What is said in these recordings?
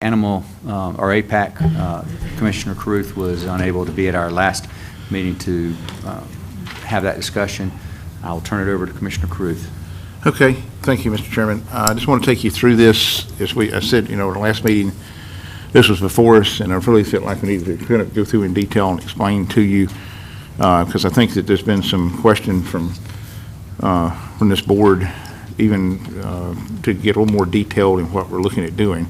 Animal, our APAC, Commissioner Caruth was unable to be at our last meeting to have that discussion. I'll turn it over to Commissioner Caruth. Okay, thank you, Mr. Chairman. I just want to take you through this. As I said, in the last meeting, this was before us, and I really felt like we needed to kind of go through in detail and explain to you, because I think that there's been some question from this board, even to get a little more detailed in what we're looking at doing.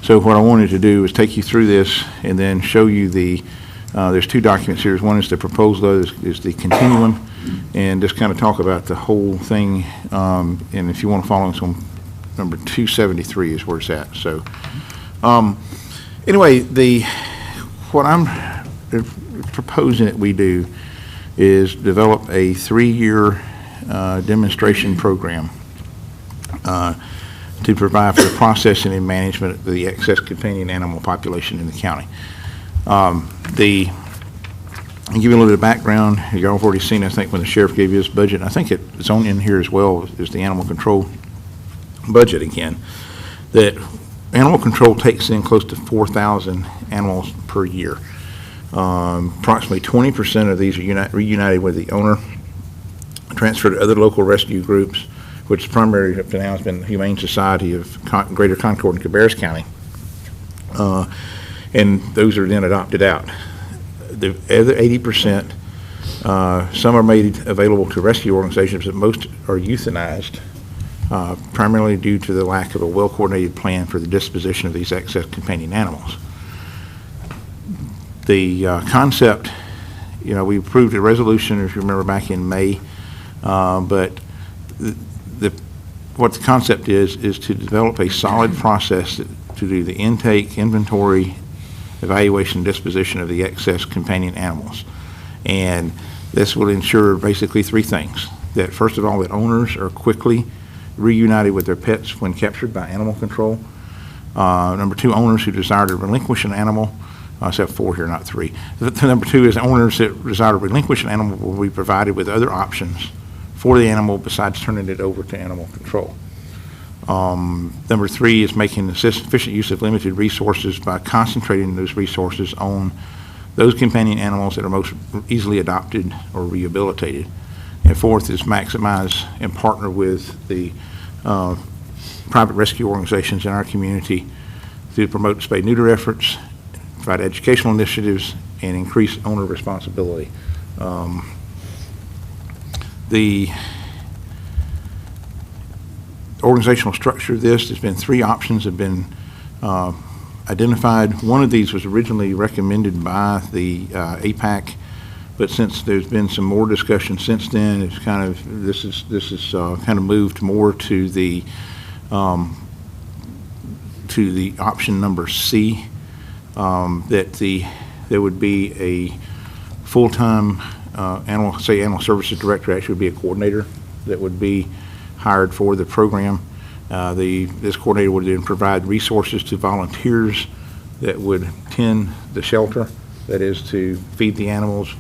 So what I wanted to do is take you through this and then show you there's two documents here. One is the proposal, is the continuum, and just kind of talk about the whole thing. And if you want to follow us on number 273 is where it's at. So anyway, what I'm proposing that we do is develop a 3-year demonstration program to provide for the processing and management of the excess companion animal population in the county. I'll give you a little bit of background. Y'all have already seen, I think, when the sheriff gave you his budget. I think it's on in here as well as the animal control budget again, that animal control takes in close to 4,000 animals per year. Approximately 20% of these are reunited with the owner, transferred to other local rescue groups, which primarily up to now has been Humane Society of Greater Concord and Cabarrus County. And those are then adopted out. The other 80%, some are made available to rescue organizations, but most are euthanized, primarily due to the lack of a well-coordinated plan for the disposition of these excess companion animals. The concept, we approved a resolution, if you remember, back in May, but what the concept is to develop a solid process to do the intake, inventory, evaluation, and disposition of the excess companion animals. And this will ensure basically three things. That first of all, that owners are quickly reunited with their pets when captured by animal control. Number two, owners who desire to relinquish an animal, I have 4 here, not 3. Number two is owners that desire to relinquish an animal will be provided with other options for the animal besides turning it over to animal control. Number 3 is making sufficient use of limited resources by concentrating those resources on those companion animals that are most easily adopted or rehabilitated. And fourth is maximize and partner with the private rescue organizations in our community to promote spay-neuter efforts, provide educational initiatives, and increase owner responsibility. The organizational structure of this, there's been 3 options have been identified. One of these was originally recommended by the APAC, but since there's been some more discussion since then, it's kind of this is kind of moved more to the option number C, that there would be a full-time animal services director, actually would be a coordinator that would be hired for the program. This coordinator would then provide resources to volunteers that would tend the shelter, that is to feed the animals,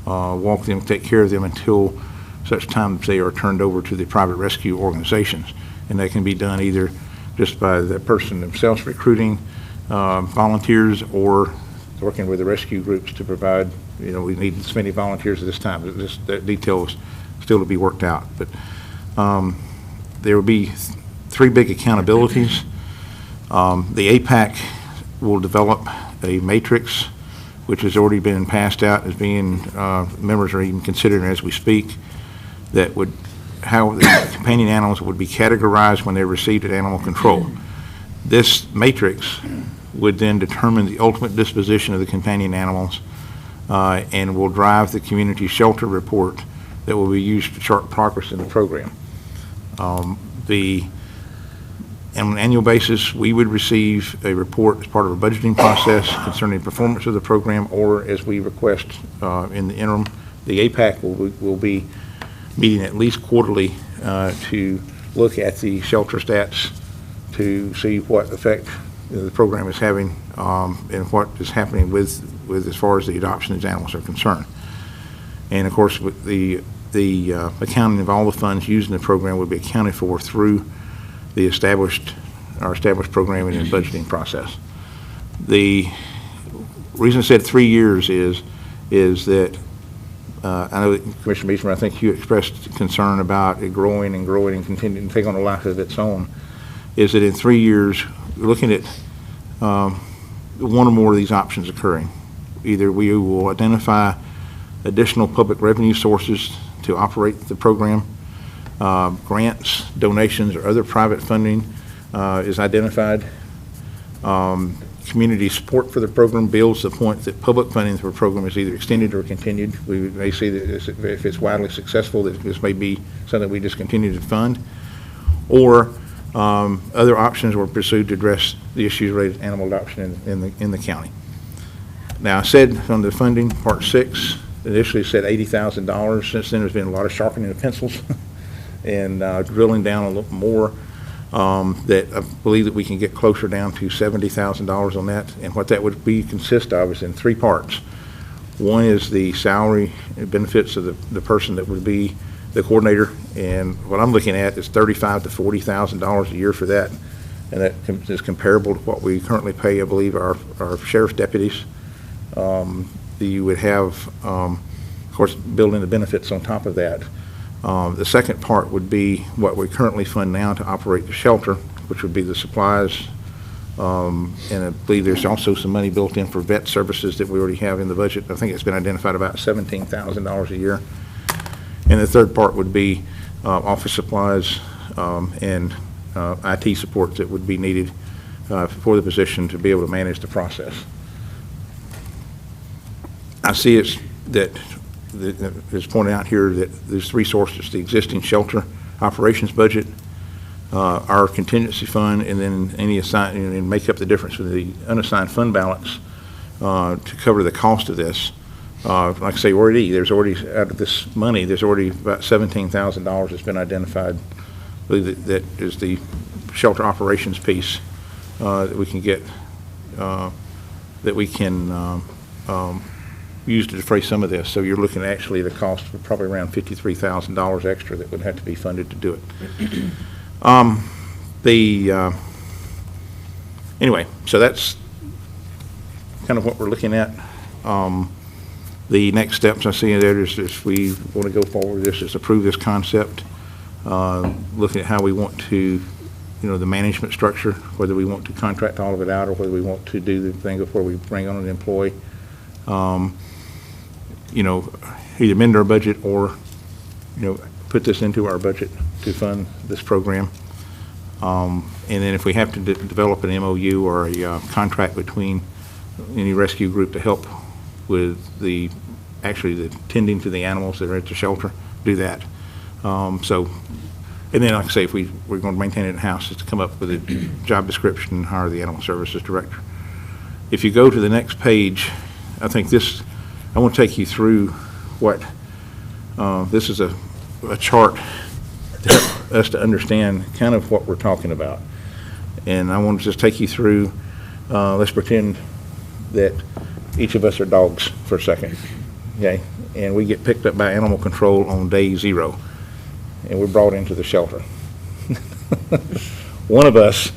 walk them, take care of them until such time as they are turned over to the private rescue organizations. And that can be done either just by the person themselves recruiting volunteers or working with the rescue groups to provide, we need this many volunteers at this time. That detail is still to be worked out. But there will be 3 big accountabilities. The APAC will develop a matrix, which has already been passed out as being, members are even considering as we speak, that would, how the companion animals would be categorized when they're received at animal control. This matrix would then determine the ultimate disposition of the companion animals and will drive the community shelter report that will be used to chart progress in the program. On an annual basis, we would receive a report as part of a budgeting process concerning performance of the program, or as we request in the interim, the APAC will be meeting at least quarterly to look at the shelter stats to see what effect the program is having and what is happening with as far as the adoption of these animals are concerned. And of course, with the accounting of all the funds used in the program would be accounted for through the established programming and budgeting process. The reason I said 3 years is that I know that Commissioner Beecham, I think you expressed concern about it growing and growing and continuing to take on a life of its own, is that in 3 years, we're looking at one or more of these options occurring. Either we will identify additional public revenue sources to operate the program, grants, donations, or other private funding is identified. Community support for the program builds the point that public funding for the program is either extended or continued. We may see that if it's widely successful, that this may be something we just continue to fund, or other options were pursued to address the issues related to animal adoption in the county. Now, I said on the funding, Part 6, initially said $80,000. Since then, there's been a lot of sharpening of pencils and drilling down a little more. That I believe that we can get closer down to $70,000 on that, and what that would consist of is in 3 parts. One is the salary and benefits of the person that would be the coordinator, and what I'm looking at is $35,000 to $40,000 a year for that, and that is comparable to what we currently pay, I believe, our sheriff's deputies. You would have, of course, building the benefits on top of that. The second part would be what we currently fund now to operate the shelter, which would be the supplies, and I believe there's also some money built in for vet services that we already have in the budget. I think it's been identified about $17,000 a year. And the third part would be office supplies and IT support that would be needed for the position to be able to manage the process. I see it's pointed out here that there's 3 sources: the existing shelter operations budget, our contingency fund, and then any assigned, and make up the difference with the unassigned fund balance to cover the cost of this. Like I say, there's already out of this money, there's already about $17,000 that's been identified. I believe that is the shelter operations piece that we can get, that we can use to defray some of this. So you're looking at actually the cost of probably around $53,000 extra that would have to be funded to do it. Anyway, so that's kind of what we're looking at. The next steps I see there is if we want to go forward with this, is approve this concept, looking at how we want to, the management structure, whether we want to contract all of it out or whether we want to do the thing before we bring on an employee. Either amend our budget or, put this into our budget to fund this program. And then if we have to develop an MOU or a contract between any rescue group to help with the tending to the animals that are at the shelter, do that. And then, like I say, if we're going to maintain it in-house, is to come up with a job description and hire the animal services director. If you go to the next page, I think I want to take you through what, this is a chart to help us to understand kind of what we're talking about. And I want to just take you through, let's pretend that each of us are dogs for a second, okay? And we get picked up by animal control on day 0, and we're brought into the shelter. One of us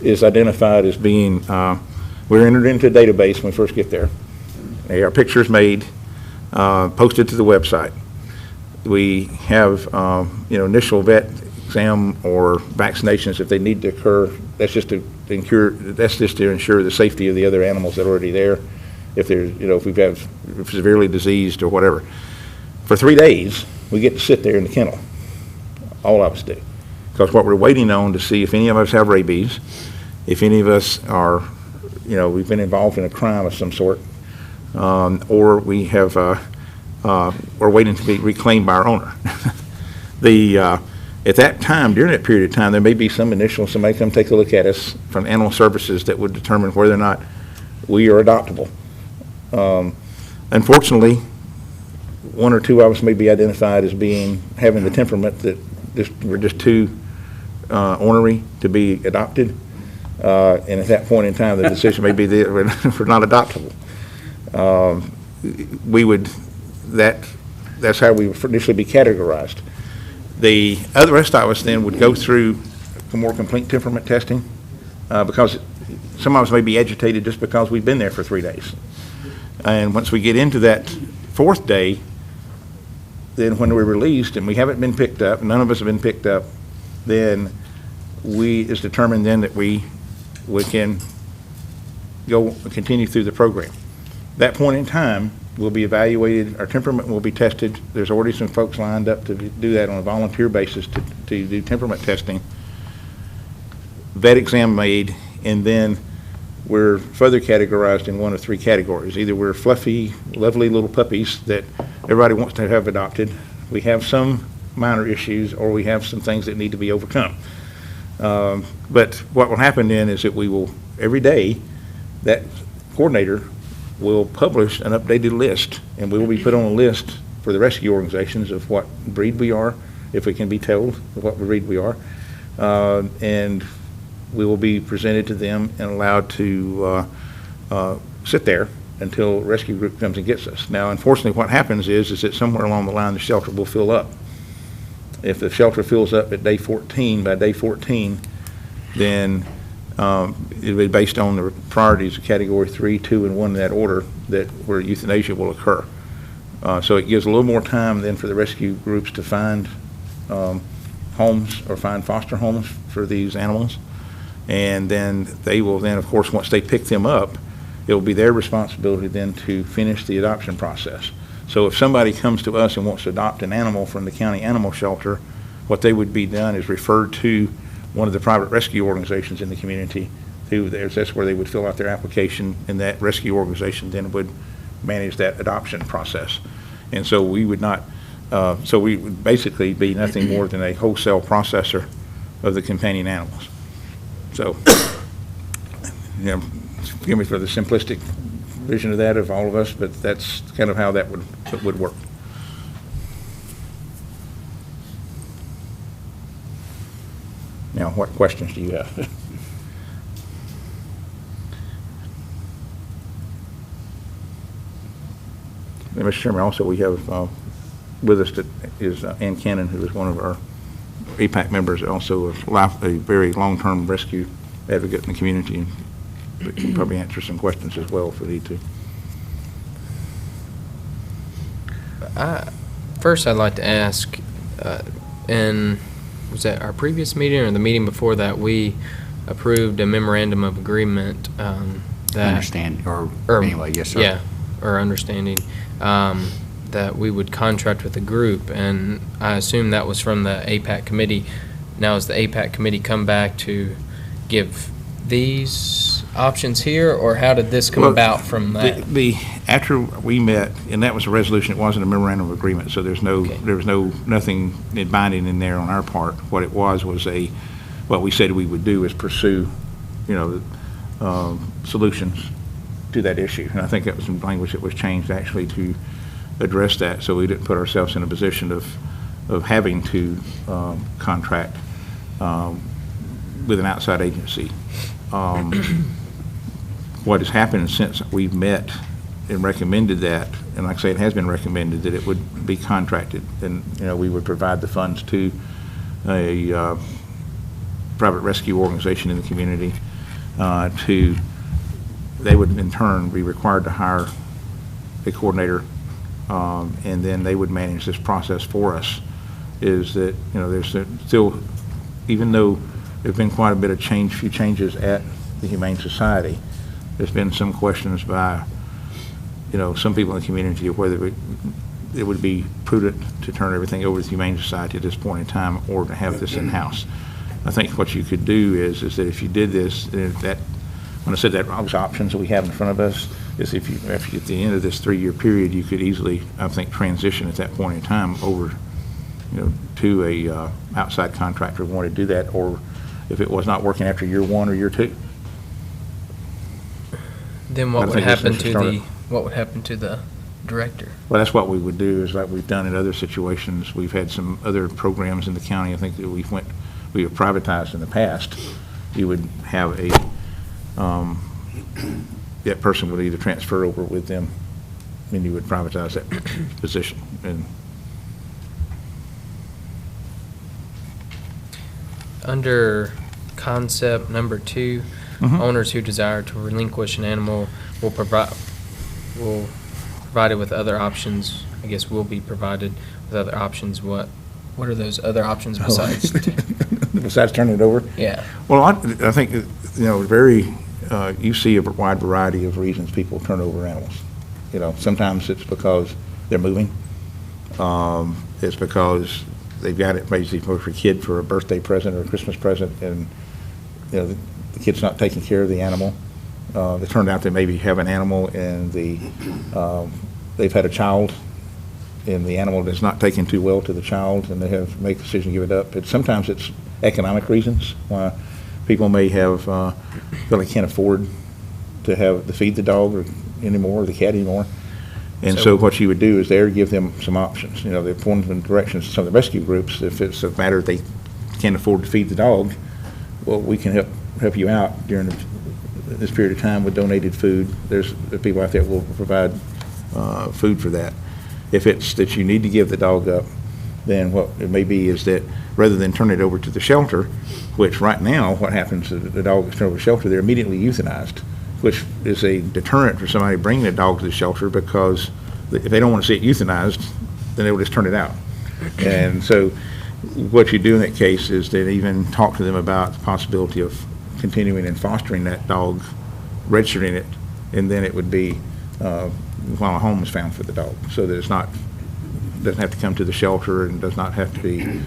is identified as being, we're entered into a database when we first get there. Our picture's made, posted to the website. We have, initial vet exam or vaccinations if they need to occur. That's just to ensure the safety of the other animals that are already there. If there's, if we've got severely diseased or whatever. For 3 days, we get to sit there in the kennel. All of us do. Because what we're waiting on to see if any of us have rabies, if any of us are, we've been involved in a crime of some sort, or we have, we're waiting to be reclaimed by our owner. At that time, during that period of time, there may be somebody come take a look at us from animal services that would determine whether or not we are adoptable. Unfortunately, 1 or 2 of us may be identified as having the temperament that we're just too ornery to be adopted, and at that point in time, the decision may be that we're not adoptable. That's how we would initially be categorized. The rest of us then would go through more complete temperament testing, because some of us may be agitated just because we've been there for 3 days. And once we get into that 4th day, then when we're released and we haven't been picked up, none of us have been picked up, then it's determined then that we can continue through the program. That point in time, we'll be evaluated, our temperament will be tested. There's already some folks lined up to do that on a volunteer basis to do temperament testing. Vet exam made, and then we're further categorized in one of 3 categories. Either we're fluffy, lovely little puppies that everybody wants to have adopted, we have some minor issues, or we have some things that need to be overcome. But what will happen then is that we will, every day, that coordinator will publish an updated list, and we will be put on a list for the rescue organizations of what breed we are, if we can be told what breed we are, and we will be presented to them and allowed to sit there until a rescue group comes and gets us. Now, unfortunately, what happens is that somewhere along the line, the shelter will fill up. If the shelter fills up at day 14, by day 14, then it'll be based on the priorities of category 3, 2, and 1 in that order where euthanasia will occur. So it gives a little more time then for the rescue groups to find homes or find foster homes for these animals. And then they will then, of course, once they pick them up, it will be their responsibility then to finish the adoption process. So if somebody comes to us and wants to adopt an animal from the county animal shelter, what they would be done is referred to one of the private rescue organizations in the community. That's where they would fill out their application, and that rescue organization then would manage that adoption process. And so we would not, so we would basically be nothing more than a wholesale processor of the companion animals. So, forgive me for the simplistic vision of that of all of us, but that's kind of how that would work. Now, what questions do you have? And Mr. Chairman, also we have with us that is Ann Cannon, who is one of our APAC members, also a very long-term rescue advocate in the community, and can probably answer some questions as well if we need to. First, I'd like to ask, was that our previous meeting or the meeting before that, we approved a memorandum of agreement that anyway, yes, sir. Yeah, or understanding that we would contract with a group, and I assume that was from the APAC committee. Now, has the APAC committee come back to give these options here, or how did this come about from that? After we met, and that was a resolution, it wasn't a memorandum of agreement, so there was nothing binding in there on our part. What it was what we said we would do is pursue, solutions to that issue. And I think that was some language that was changed actually to address that, so we didn't put ourselves in a position of having to contract with an outside agency. What has happened since we've met and recommended that, and like I say, it has been recommended that it would be contracted, and we would provide the funds to a private rescue organization in the community. They would in turn be required to hire a coordinator, and then they would manage this process for us. Is that there's still, even though there's been quite a bit of few changes at the Humane Society, there's been some questions by some people in the community of whether it would be prudent to turn everything over to the Humane Society at this point in time, or to have this in-house. I think what you could do is that if you did this, when I said that was options that we have in front of us, is if you, at the end of this 3-year period, you could easily, I think, transition at that point in time over, to a outside contractor who wanted to do that, or if it was not working after year 1 or year 2. Then what would happen to the director? Well, that's what we would do, is like we've done in other situations. We've had some other programs in the county, I think, that we have privatized in the past. You would have that person would either transfer over with them, and you would privatize that position. And under concept number 2, owners who desire to relinquish an animal will provided with other options. I guess will be provided with other options. What are those other options besides? Besides turning it over? Yeah. Well, I think, you see a wide variety of reasons people turn over animals. Sometimes it's because they're moving. It's because they've got it basically for a kid for a birthday present or a Christmas present, and the kid's not taking care of the animal. It turned out they maybe have an animal and they've had a child, and the animal is not taken too well to the child, and they have to make the decision to give it up. Sometimes it's economic reasons why people may have feel they can't afford to feed the dog anymore, or the cat anymore. And so what you would do is give them some options. They point them in directions to some of the rescue groups. If it's a matter that they can't afford to feed the dog, well, we can help you out during this period of time with donated food. There's people out there that will provide food for that. If it's that you need to give the dog up, then what it may be is that rather than turn it over to the shelter, which right now what happens is the dog is turned over to the shelter, they're immediately euthanized, which is a deterrent for somebody bringing a dog to the shelter, because if they don't want to see it euthanized, then they will just turn it out. And so what you do in that case is that even talk to them about the possibility of continuing and fostering that dog, registering it, and then it would be while a home is found for the dog, so that doesn't have to come to the shelter and does not have to be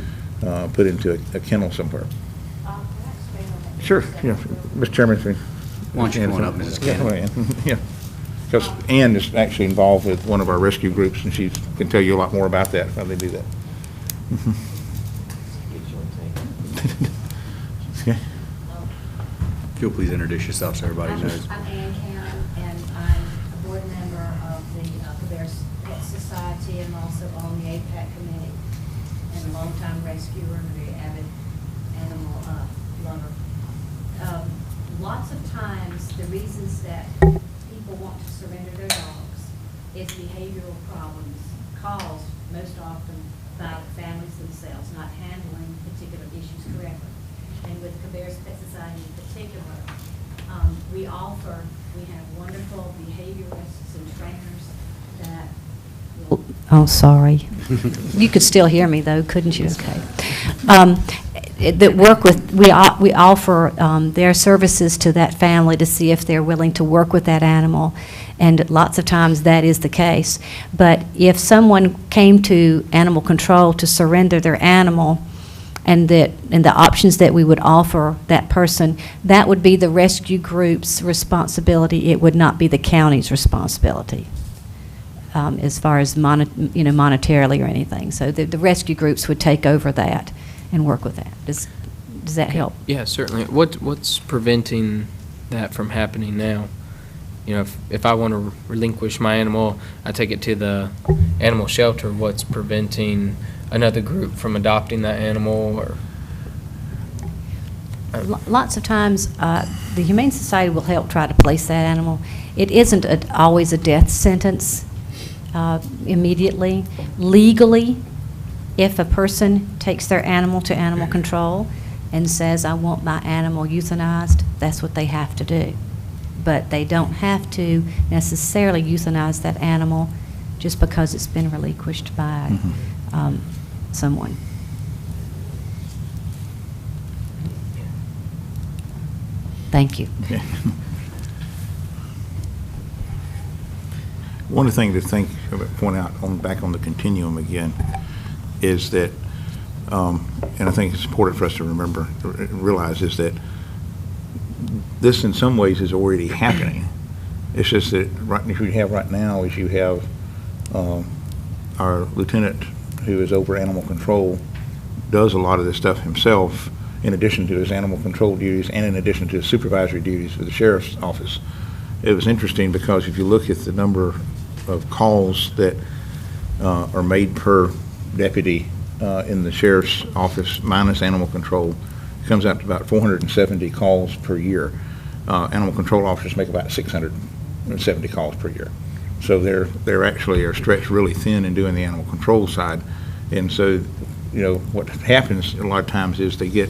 put into a kennel somewhere. Sure, yeah, Mr. Chairman. Why don't you come on up, Mrs. Kennedy? Yeah, because Ann is actually involved with one of our rescue groups, and she can tell you a lot more about that, how they do that. Okay. If you'll please introduce yourself so everybody knows. I'm Ann Cannon, and I'm a board member of the Cabarrus Pet Society, and also on the APAC committee, and a longtime rescuer and a very avid animal lover. Lots of times, the reasons that people want to surrender their dogs is behavioral problems caused most often by the families themselves not handling particular issues correctly. And with Cabarrus Pet Society in particular, we have wonderful behaviorists and trainers that will. Oh, sorry. You could still hear me, though, couldn't you? Okay. That work with, we offer their services to that family to see if they're willing to work with that animal, and lots of times that is the case. But if someone came to animal control to surrender their animal, and the options that we would offer that person, that would be the rescue group's responsibility. It would not be the county's responsibility, as far as monetarily or anything. So the rescue groups would take over that and work with that. Does that help? Yeah, certainly. What's preventing that from happening now? If I want to relinquish my animal, I take it to the animal shelter. What's preventing another group from adopting that animal? Or lots of times, the Humane Society will help try to place that animal. It isn't always a death sentence immediately. Legally, if a person takes their animal to animal control and says, I want my animal euthanized, that's what they have to do. But they don't have to necessarily euthanize that animal just because it's been relinquished by someone. Thank you. Okay. One of the things to point out back on the continuum again is that, and I think it's important for us to realize is that this in some ways is already happening. It's just that what you have right now is you have our lieutenant, who is over animal control, does a lot of this stuff himself in addition to his animal control duties and in addition to his supervisory duties for the sheriff's office. It was interesting because if you look at the number of calls that are made per deputy in the sheriff's office minus animal control, it comes out to about 470 calls per year. Animal control officers make about 670 calls per year. So they're actually are stretched really thin in doing the animal control side. And so, what happens a lot of times is the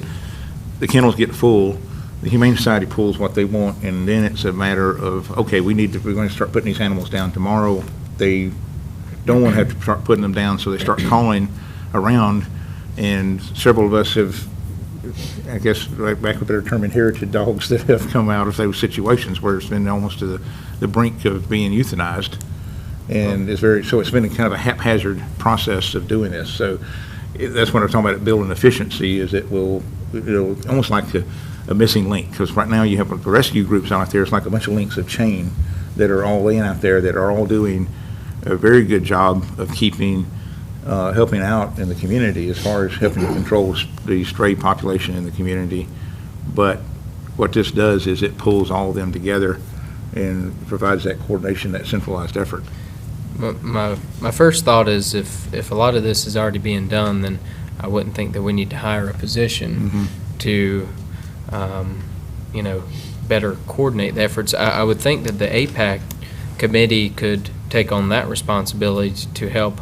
kennels get full, the Humane Society pulls what they want, and then it's a matter of, okay, we're going to start putting these animals down tomorrow. They don't want to have to start putting them down, so they start calling around, and several of us have, I guess, right back with their term, inherited dogs that have come out of those situations where it's been almost to the brink of being euthanized. And so it's been a kind of a haphazard process of doing this. So that's what I'm talking about, building efficiency, is it will, almost like a missing link. Because right now you have the rescue groups out there, it's like a bunch of links of chain that are all laying out there that are all doing a very good job of helping out in the community as far as helping to control the stray population in the community. But what this does is it pulls all of them together and provides that coordination, that centralized effort. My first thought is if a lot of this is already being done, then I wouldn't think that we need to hire a position to, better coordinate the efforts. I would think that the APAC committee could take on that responsibility to help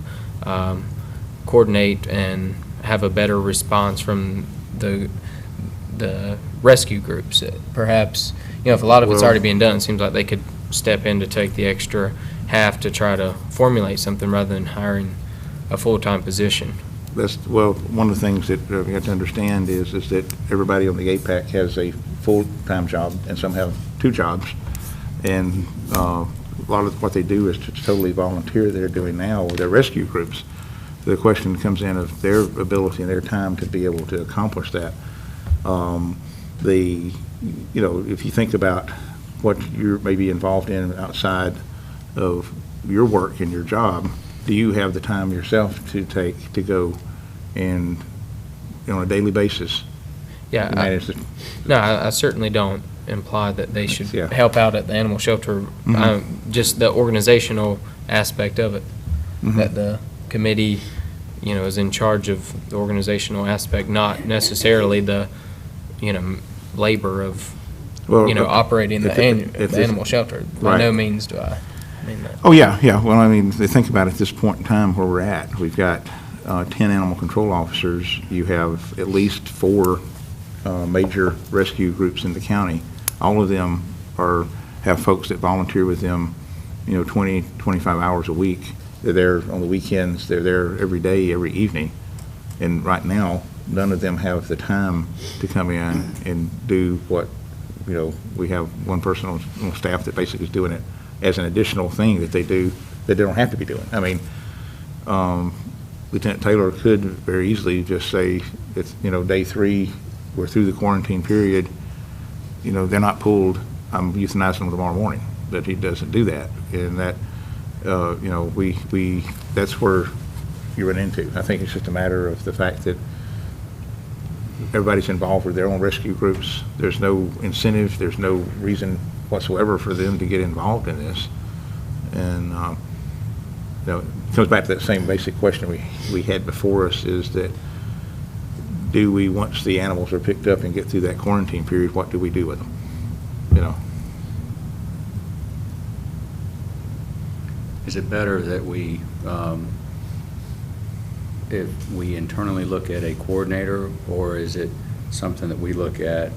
coordinate and have a better response from the rescue groups. Perhaps, if a lot of it's already being done, it seems like they could step in to take the extra half to try to formulate something rather than hiring a full-time position. One of the things that we have to understand is that everybody on the APAC has a full-time job, and some have 2 jobs. And a lot of what they do is totally volunteer. They're doing now with their rescue groups. The question comes in of their ability and their time to be able to accomplish that. If you think about what you're maybe involved in outside of your work and your job, do you have the time yourself to go and on a daily basis? Yeah, I certainly don't imply that they should help out at the animal shelter. Just the organizational aspect of it, that the committee, is in charge of the organizational aspect, not necessarily the, labor of, operating the animal shelter. By no means do I mean that. Oh, yeah. Well, I mean, think about it at this point in time where we're at. We've got 10 animal control officers. You have at least 4 major rescue groups in the county. All of them have folks that volunteer with them, 20, 25 hours a week. They're there on the weekends. They're there every day, every evening. And right now, none of them have the time to come in and do what, we have one person on staff that basically is doing it as an additional thing that they do that they don't have to be doing. I mean, Lieutenant Taylor could very easily just say, it's, day 3, we're through the quarantine period, they're not pulled, I'm euthanizing them tomorrow morning. But he doesn't do that. And that, that's where you run into. I think it's just a matter of the fact that everybody's involved with their own rescue groups. There's no incentive, there's no reason whatsoever for them to get involved in this. And, it comes back to that same basic question we had before us, is that do we, once the animals are picked up and get through that quarantine period, what do we do with them? Is it better that we, if we internally look at a coordinator, or is it something that we look at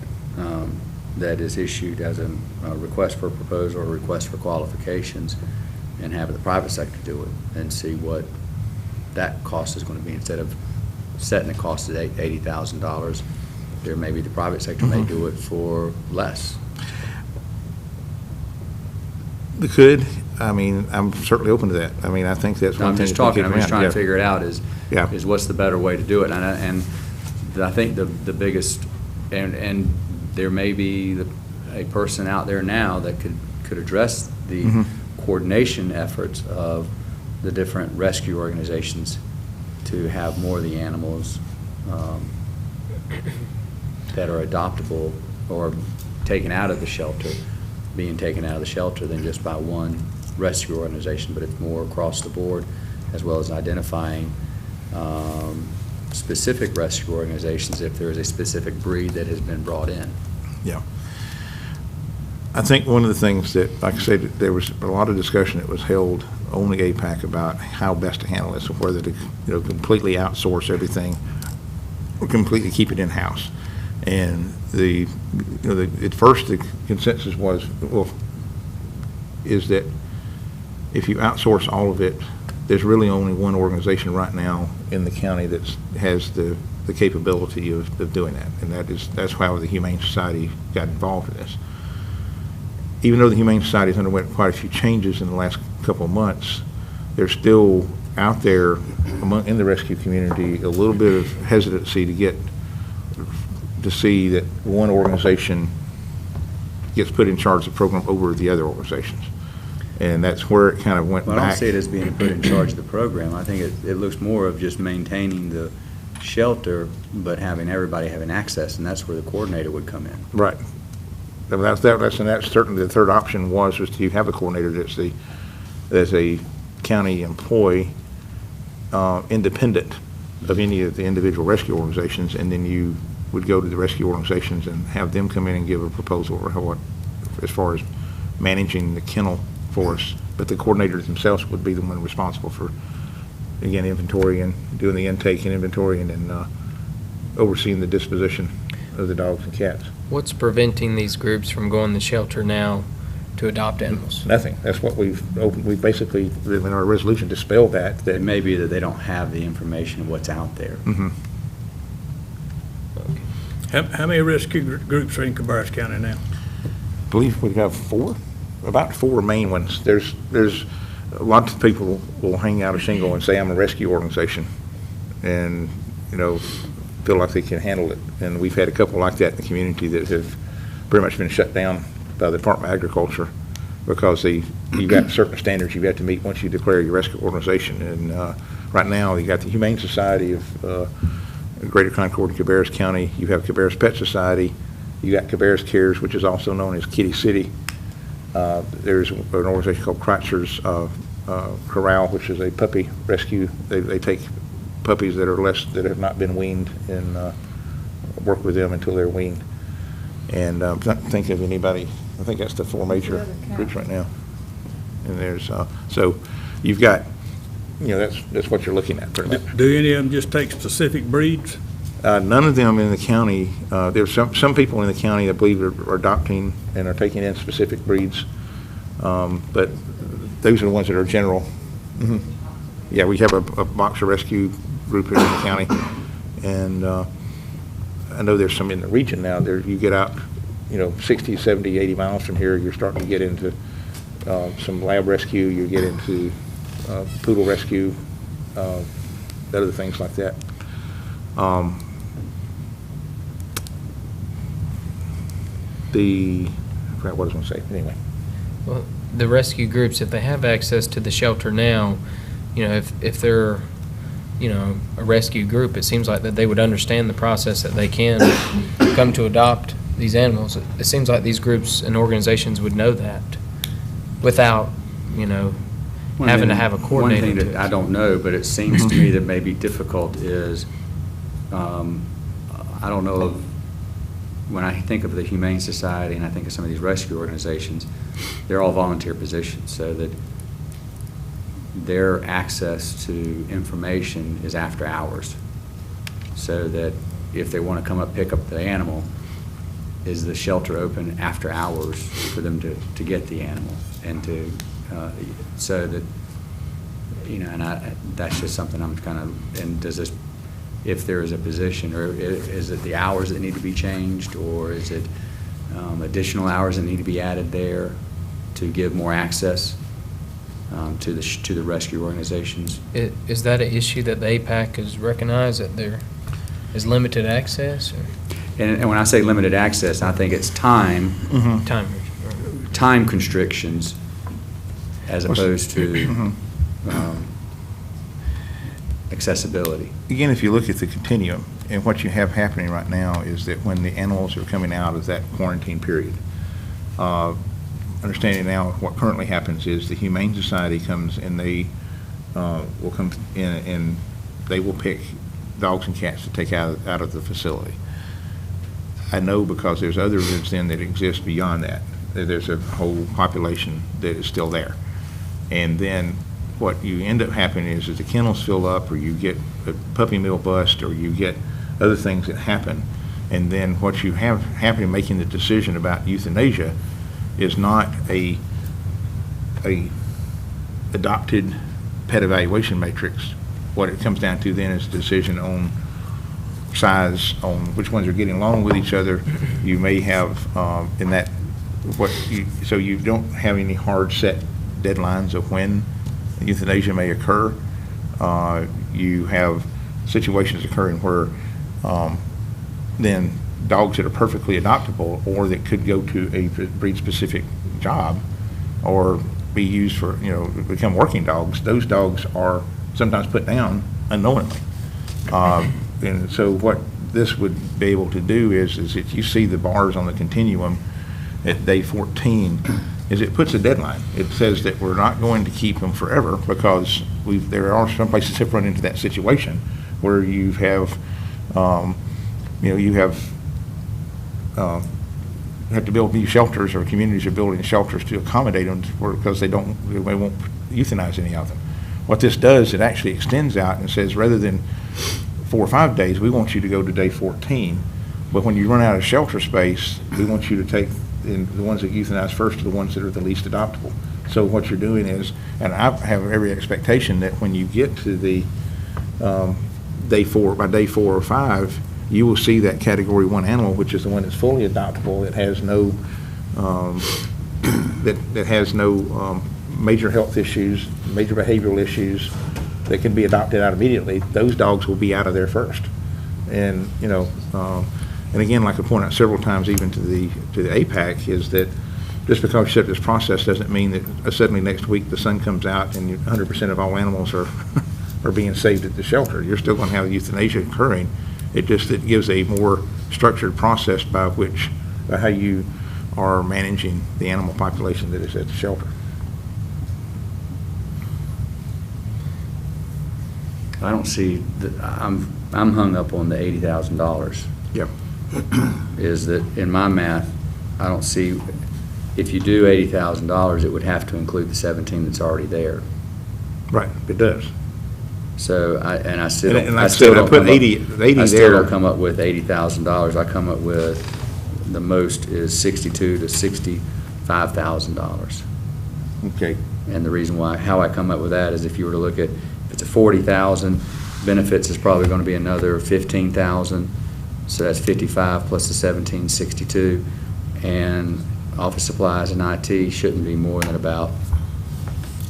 that is issued as a request for proposal or request for qualifications, and have the private sector do it and see what that cost is going to be, instead of setting the cost at $80,000? There maybe the private sector may do it for less. They could. I mean, I'm certainly open to that. I mean, I think that's one thing. I'm just trying to figure it out is what's the better way to do it. And I think the biggest, and there may be a person out there now that could address the coordination efforts of the different rescue organizations to have more of the animals that are adoptable or taken out of the shelter, being taken out of the shelter than just by one rescue organization, but it's more across the board, as well as identifying specific rescue organizations if there is a specific breed that has been brought in. Yeah. I think one of the things that, like I said, there was a lot of discussion that was held on the APAC about how best to handle this, or whether to completely outsource everything or completely keep it in-house. And at first, the consensus was, is that if you outsource all of it, there's really only one organization right now in the county that has the capability of doing that, and that's how the Humane Society got involved in this. Even though the Humane Society has underwent quite a few changes in the last couple of months, there's still out there in the rescue community a little bit of hesitancy to see that one organization gets put in charge of the program over the other organizations. And that's where it kind of went back. Well, I don't see it as being put in charge of the program. I think it looks more of just maintaining the shelter, but having everybody having access, and that's where the coordinator would come in. Right. And that's certainly the third option was to have a coordinator that's a county employee, independent of any of the individual rescue organizations, and then you would go to the rescue organizations and have them come in and give a proposal or as far as managing the kennel for us. But the coordinators themselves would be the one responsible for, again, inventory and doing the intake and inventory, and then overseeing the disposition of the dogs and cats. What's preventing these groups from going to the shelter now to adopt animals? Nothing. That's what we've basically, in our resolution, dispelled that. It may be that they don't have the information of what's out there. Mm-hmm. How many rescue groups are in Cabarrus County now? I believe we have about four main ones. There's a lot of people will hang out a shingle and say, I'm a rescue organization, and, feel like they can handle it. And we've had a couple like that in the community that have pretty much been shut down by the Department of Agriculture because you've got certain standards you've got to meet once you declare your rescue organization. And right now, you got the Humane Society of Greater Concord and Cabarrus County. You have Cabarrus Pet Society. You got Cabarrus Cares, which is also known as Kitty City. There's an organization called Creitzer's Corral, which is a puppy rescue. They take puppies that have not been weaned and work with them until they're weaned. And I'm not thinking of anybody. I think that's the four major groups right now. And there's so you've got, that's what you're looking at pretty much. Do any of them just take specific breeds? None of them in the county. There's some people in the county I believe are adopting and are taking in specific breeds, but those are the ones that are general. Mm-hmm. Yeah, we have a boxer rescue group here in the county, and I know there's some in the region now. You get out, 60, 70, 80 miles from here, you're starting to get into some lab rescue. You get into poodle rescue, other things like that. I forgot what I was going to say. Anyway. Well, the rescue groups, if they have access to the shelter now, if they're, a rescue group, it seems like that they would understand the process that they can come to adopt these animals. It seems like these groups and organizations would know that without, having to have a coordinator. One thing that I don't know, but it seems to me that may be difficult is, I don't know of, when I think of the Humane Society and I think of some of these rescue organizations, they're all volunteer positions, so that their access to information is after hours. So that if they want to come up, pick up the animal, is the shelter open after hours for them to get the animal and to, so that, and that's just something I'm kind of, and does this, if there is a position, or is it the hours that need to be changed, or is it additional hours that need to be added there to give more access to the rescue organizations? Is that an issue that the APAC has recognized, that there is limited access? Or? And when I say limited access, I think it's time, time constrictions, as opposed to accessibility. Again, if you look at the continuum, and what you have happening right now is that when the animals are coming out of that quarantine period, understanding now what currently happens is the Humane Society comes and they will come in and they will pick dogs and cats to take out of the facility. I know because there's other events then that exist beyond that. There's a whole population that is still there. And then what you end up happening is the kennels fill up, or you get a puppy mill bust, or you get other things that happen, And then what you have happening making the decision about euthanasia is not a adopted pet evaluation matrix. What it comes down to then is a decision on size, on which ones are getting along with each other. You may have in that so you don't have any hard set deadlines of when euthanasia may occur. You have situations occurring where then dogs that are perfectly adoptable or that could go to a breed-specific job or be used for, become working dogs, those dogs are sometimes put down unknowingly. And so what this would be able to do is if you see the bars on the continuum at day 14, is it puts a deadline. It says that we're not going to keep them forever because there are some places that have run into that situation where you have, you have to build new shelters, or communities are building shelters to accommodate them because they won't euthanize any of them. What this does, it actually extends out and says rather than 4 or 5 days, we want you to go to day 14. But when you run out of shelter space, we want you to take the ones that euthanize first are the ones that are the least adoptable. So what you're doing is, and I have every expectation that when you get to the by day 4 or 5, you will see that category 1 animal, which is the one that's fully adoptable, that has no that has no major health issues, major behavioral issues that can be adopted out immediately. Those dogs will be out of there first. And and again, like I pointed out several times, even to the APAC, is that just because you set this process doesn't mean that suddenly next week the sun comes out and 100% of all animals are are being saved at the shelter. You're still going to have euthanasia occurring. It gives a more structured process by how you are managing the animal population that is at the shelter. I don't see I'm hung up on the $80,000. Yeah. Is that in my math, I don't see, if you do $80,000, it would have to include the 17 that's already there. Right, it does. So I still And don't. like I said, I put 80 I still there. don't come up with $80,000. I come up with the most is $62,000 to $65,000. Okay. And the reason how I come up with that is if you were to look at, if it's a $40,000, benefits is probably going to be another $15,000. So that's 55 plus the 1762, and office supplies and IT shouldn't be more than about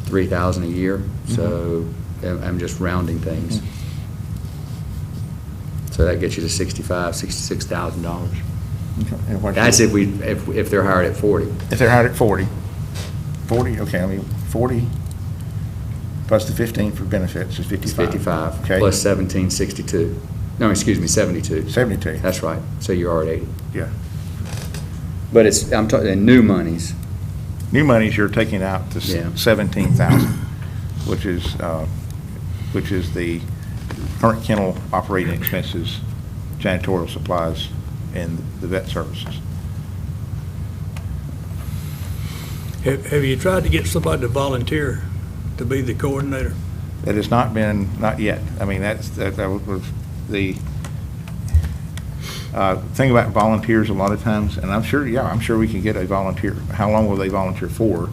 $3,000 a year. Mm-hmm. So I'm just rounding things. Mm-hmm. So that gets you to $66,000. Okay. That's if they're hired at 40. If they're hired at 40, okay, 40 plus the 15 for benefits is 55. It's 55 okay. plus 1762. No, excuse me, 72. 72. That's right. So you're already 80. Yeah. But I'm talking new monies. New monies, you're taking out the Yeah. 17,000, which is the current kennel operating expenses, janitorial supplies, and the vet services. Have you tried to get somebody to volunteer to be the coordinator? That has not yet. I mean, that was the thing about volunteers a lot of times, and I'm sure we can get a volunteer. How long will they volunteer for,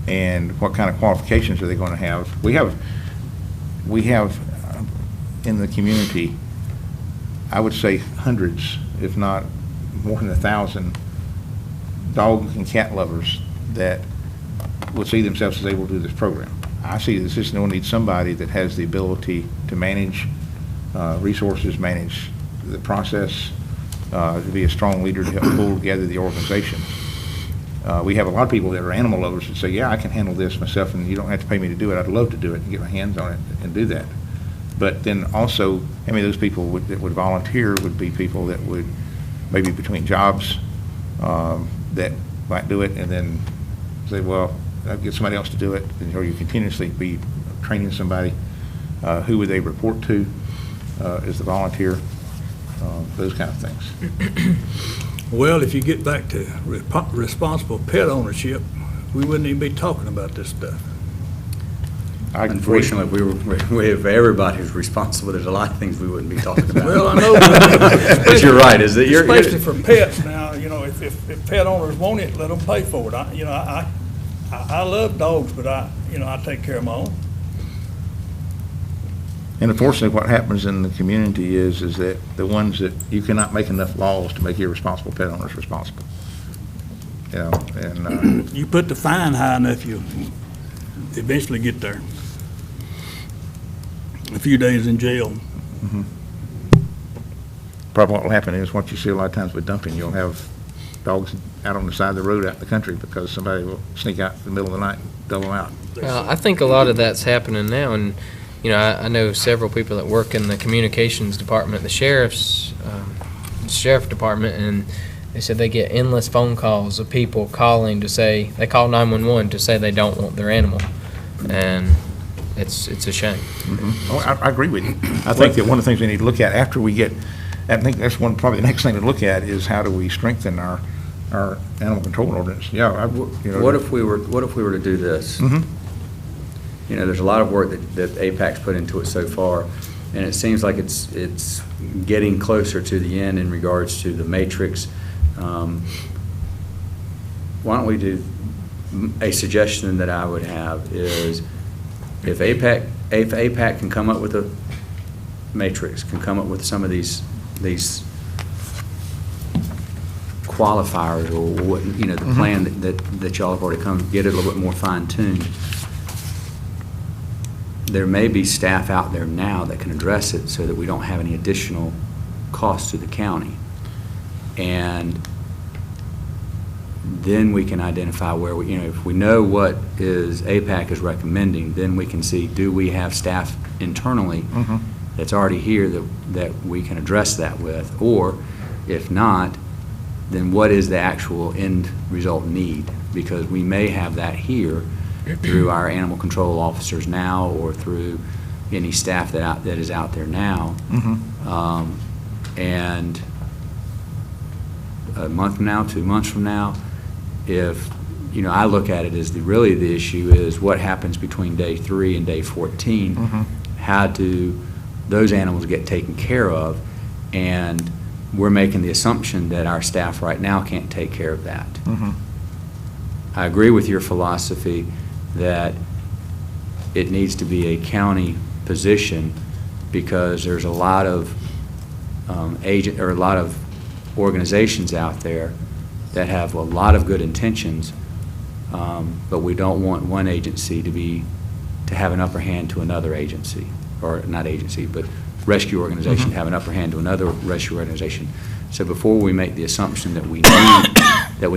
and what kind of qualifications are they going to have? We have in the community, I would say hundreds, if not more than 1,000, dog and cat lovers that will see themselves as able to do this program. I see this as we'll need somebody that has the ability to manage resources, manage the process, to be a strong leader to help pull together the organization. We have a lot of people that are animal lovers that say, yeah, I can handle this myself and you don't have to pay me to do it. I'd love to do it and get my hands on it and do that. But then also, I mean, those people that would volunteer would be people that would maybe between jobs that might do it and then say, well, I'll get somebody else to do it, or you continuously be training somebody. Who would they report to as the volunteer? Those kind of things. Well, if you get back to responsible pet ownership, we wouldn't even be talking about this stuff. Unfortunately, if everybody was responsible, there's a lot of things we wouldn't be talking about. Well, I know. But you're right, is that you're. Especially for pets now, if pet owners want it, let them pay for it. I love dogs, but I take care of my own. And unfortunately, what happens in the community is that the ones that, you cannot make enough laws to make irresponsible pet owners responsible. And, You put the fine high enough, you eventually get there. A few days in jail. probably what will happen is, what you see a lot of times with dumping, you'll have dogs out on the side of the road out in the country because somebody will sneak out in the middle of the night and dump them out. Well, I think a lot of that's happening now, and, I know several people that work in the communications department, the sheriff department, and they said they get endless phone calls of people calling to say, they call 911 to say they don't want their animal, and it's a shame. Mm-hmm. Oh, I agree with you. I think that one of the things we need to look at after we get, I think that's probably the next thing to look at is how do we strengthen our animal control ordinance. Yeah. What if we were to do this? Mm-hmm. There's a lot of work that APAC's put into it so far, and it seems like it's getting closer to the end in regards to the matrix. Why don't we do, a suggestion that I would have is, if APAC can come up with a matrix, can come up with some of these qualifiers, or what, the plan that y'all have already come, get it a little bit more fine-tuned. There may be staff out there now that can address it so that we don't have any additional costs to the county. And then we can identify where if we know what APAC is recommending, then we can see, do we have staff internally that's already here that we can address that with, or if not, then what is the actual end result need? Because we may have that here through our animal control officers now, or through any staff that is out there now. And a month from now, 2 months from now, if I look at it as really the issue is what happens between day 3 and day 14. How do those animals get taken care of? And we're making the assumption that our staff right now can't take care of that. I agree with your philosophy that it needs to be a county position, because there's a lot of a lot of organizations out there that have a lot of good intentions, but we don't want one agency to have an upper hand to another agency, or not agency, but rescue organization to have an upper hand to another rescue organization. So before we make the assumption that we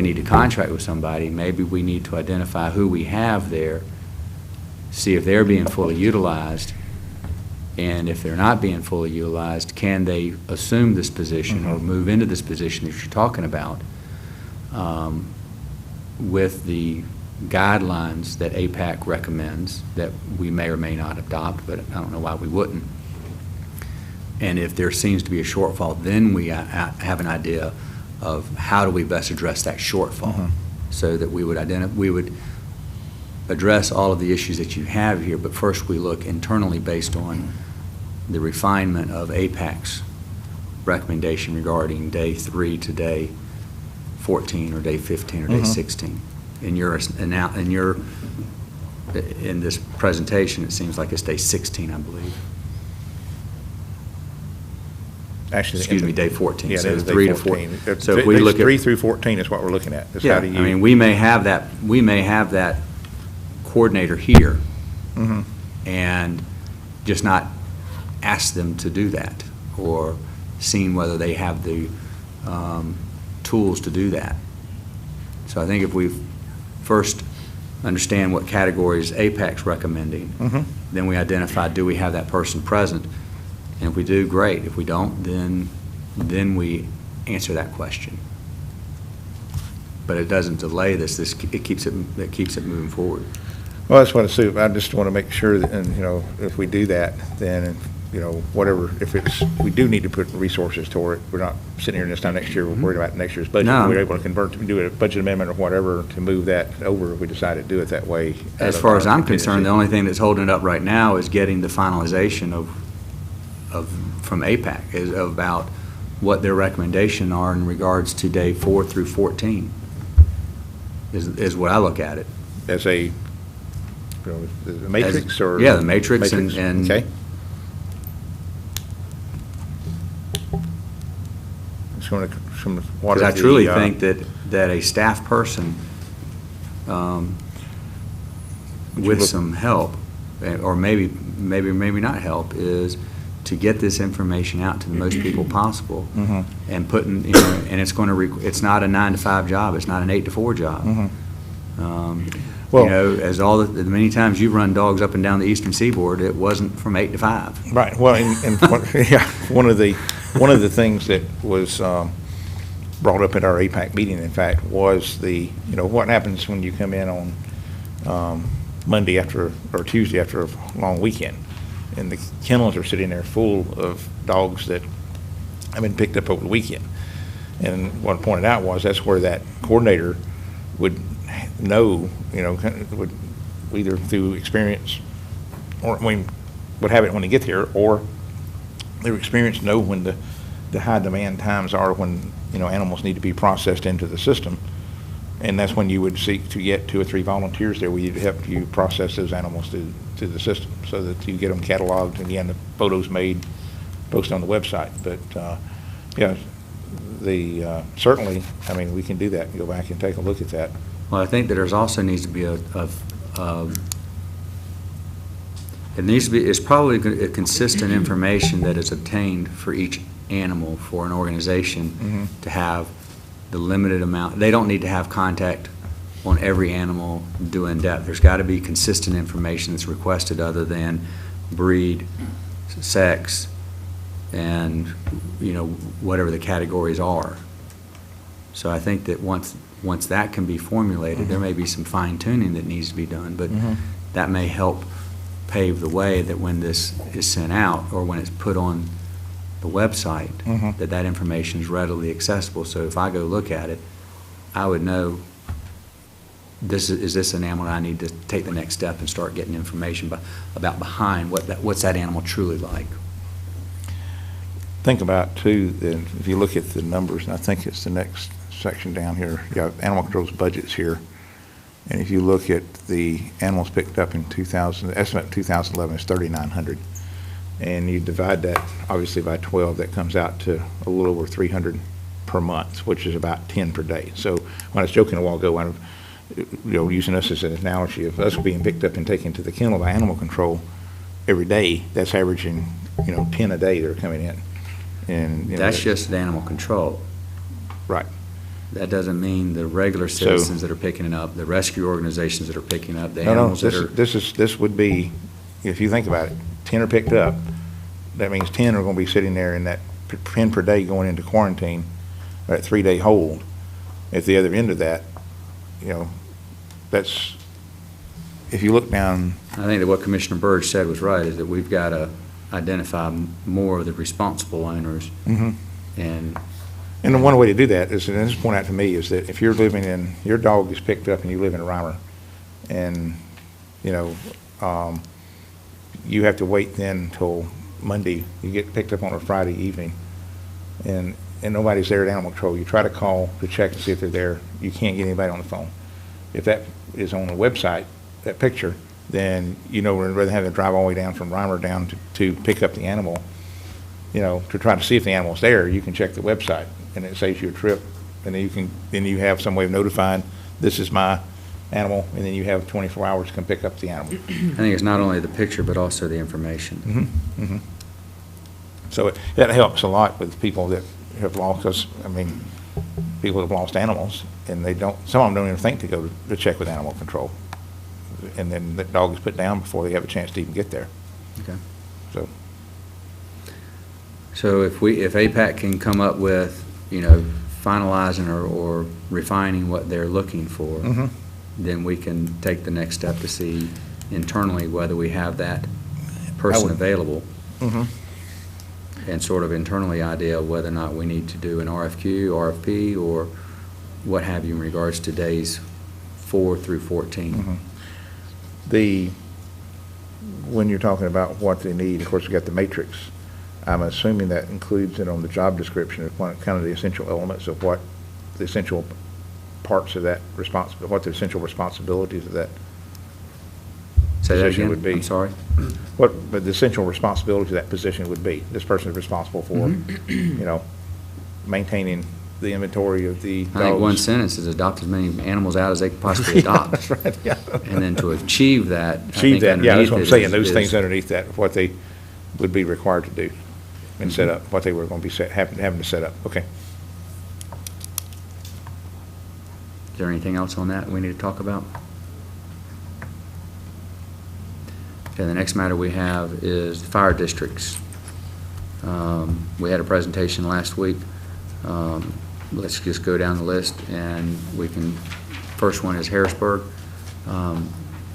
need to contract with somebody, maybe we need to identify who we have there, see if they're being fully utilized, and if they're not being fully utilized, can they assume this position or move into this position that you're talking about, with the guidelines that APAC recommends that we may or may not adopt, but I don't know why we wouldn't. And if there seems to be a shortfall, then we have an idea of how do we best address that shortfall, so that we would address all of the issues that you have here, but first we look internally based on the refinement of APAC's recommendation regarding day 3 to day 14 or day 15 or day 16. In this presentation, it seems like it's day 16, I believe. Actually, excuse me, day 14. Yeah, so it's 3 day to 14. 14. So if we look at 3 through 14 is what we're looking at. Yeah, I mean, we may have that coordinator here, and just not ask them to do that, or seeing whether they have the tools to do that. So I think if we first understand what categories APAC's recommending, then we identify, do we have that person present? And if we do, great. If we don't, then we answer that question. But it doesn't delay this. It keeps it moving forward. Well, that's what I see. I just want to make sure that, and if we do that, then whatever, if we do need to put resources toward it, we're not sitting here this time next year, we're worried about next year's budget. No. We're able to do a budget amendment or whatever to move that over if we decide to do it that way. As far as I'm concerned, the only thing that's holding it up right now is getting the finalization from APAC, is about what their recommendation are in regards to day 4 through 14, is what I look at it. As the matrix or? Yeah, the matrix and. Okay. Because I truly think that a staff person with some help, or maybe not help, is to get this information out to the most people possible, and putting, and it's going to, it's not a 9-to-5 job, it's not an 8-to-4 job. Well, as all the many times you've run dogs up and down the eastern seaboard, it wasn't from 8 to 5. Right. Well, one of the things that was brought up at our APAC meeting, in fact, was what happens when you come in on Monday or Tuesday after a long weekend, and the kennels are sitting there full of dogs that have been picked up over the weekend. And what I pointed out was that's where that coordinator would know, would either through experience, or would have it when they get here, or their experience know when the high demand times are when animals need to be processed into the system, and that's when you would seek to get 2 or 3 volunteers there with you to help you process those animals to the system, so that you get them cataloged and again the photos made, posted on the website. But certainly, we can do that and go back and take a look at that. Well, I think that there's also needs to be it's probably a consistent information that is obtained for each animal for an organization to have the limited amount. They don't need to have contact on every animal in depth. There's got to be consistent information that's requested other than breed, sex, and whatever the categories are. So I think that once that can be formulated, there may be some fine-tuning that needs to be done, but that may help pave the way that when this is sent out or when it's put on the website, that information is readily accessible. So if I go look at it, I would know, is this an animal that I need to take the next step and start getting information about behind what's that animal truly like. Think about, too, that if you look at the numbers, and I think it's the next section down here, you got animal control's budgets here, and if you look at the animals picked up in 2000, the estimate in 2011 is 3,900, and you divide that obviously by 12, that comes out to a little over 300 per month, which is about 10 per day. So when I was joking a while ago, I'm using us as an analogy of us being picked up and taken to the kennel by animal control every day, that's averaging 10 a day that are coming in. And that's just animal control. Right. That doesn't mean the regular citizens that are picking it up, the rescue organizations that are picking up, the animals that are. This would be, if you think about it, 10 are picked up. That means 10 are going to be sitting there in that 10 per day going into quarantine, or that 3-day hold. At the other end of that, that's, if you look down. I think that what Commissioner Burge said was right, is that we've got to identify more of the responsible owners. And the one way to do that is, and this point out to me, is that if you're living in, your dog is picked up and you live in a Reimer, and you have to wait then till Monday, you get picked up on a Friday evening, and nobody's there at animal control. You try to call to check to see if they're there. You can't get anybody on the phone. If that is on the website, that picture, then rather than having to drive all the way down from Reimer down to pick up the animal, to try to see if the animal's there, you can check the website, and it saves you a trip, and then you have some way of notifying, this is my animal, and then you have 24 hours to come pick up the animal. I think it's not only the picture, but also the information. So that helps a lot with people that have lost, because, people have lost animals, and some of them don't even think to go to check with animal control. And then the dog is put down before they have a chance to even get there. Okay. So if APAC can come up with, finalizing or refining what they're looking for, then we can take the next step to see internally whether we have that person available. and sort of internally idea whether or not we need to do an RFQ, RFP, or what have you in regards to days 4 through 14. When you're talking about what they need, of course, we got the matrix. I'm assuming that includes it on the job description of kind of the essential elements of what the essential parts of that what the essential responsibilities of that Say that position again? would be. I'm sorry? But the essential responsibility of that position would be. This person is responsible for, maintaining the inventory of the dogs. I think one sentence is adopt as many animals out as they could possibly adopt. That's right, yeah. And then to achieve that, Achieve that, yeah, that's what I'm saying, those is- things underneath that, what they would be required to do and set up, what they were going to be having to set up. Okay. Is there anything else on that we need to talk about? Okay, the next matter we have is fire districts. We had a presentation last week. Let's just go down the list, and first one is Harrisburg.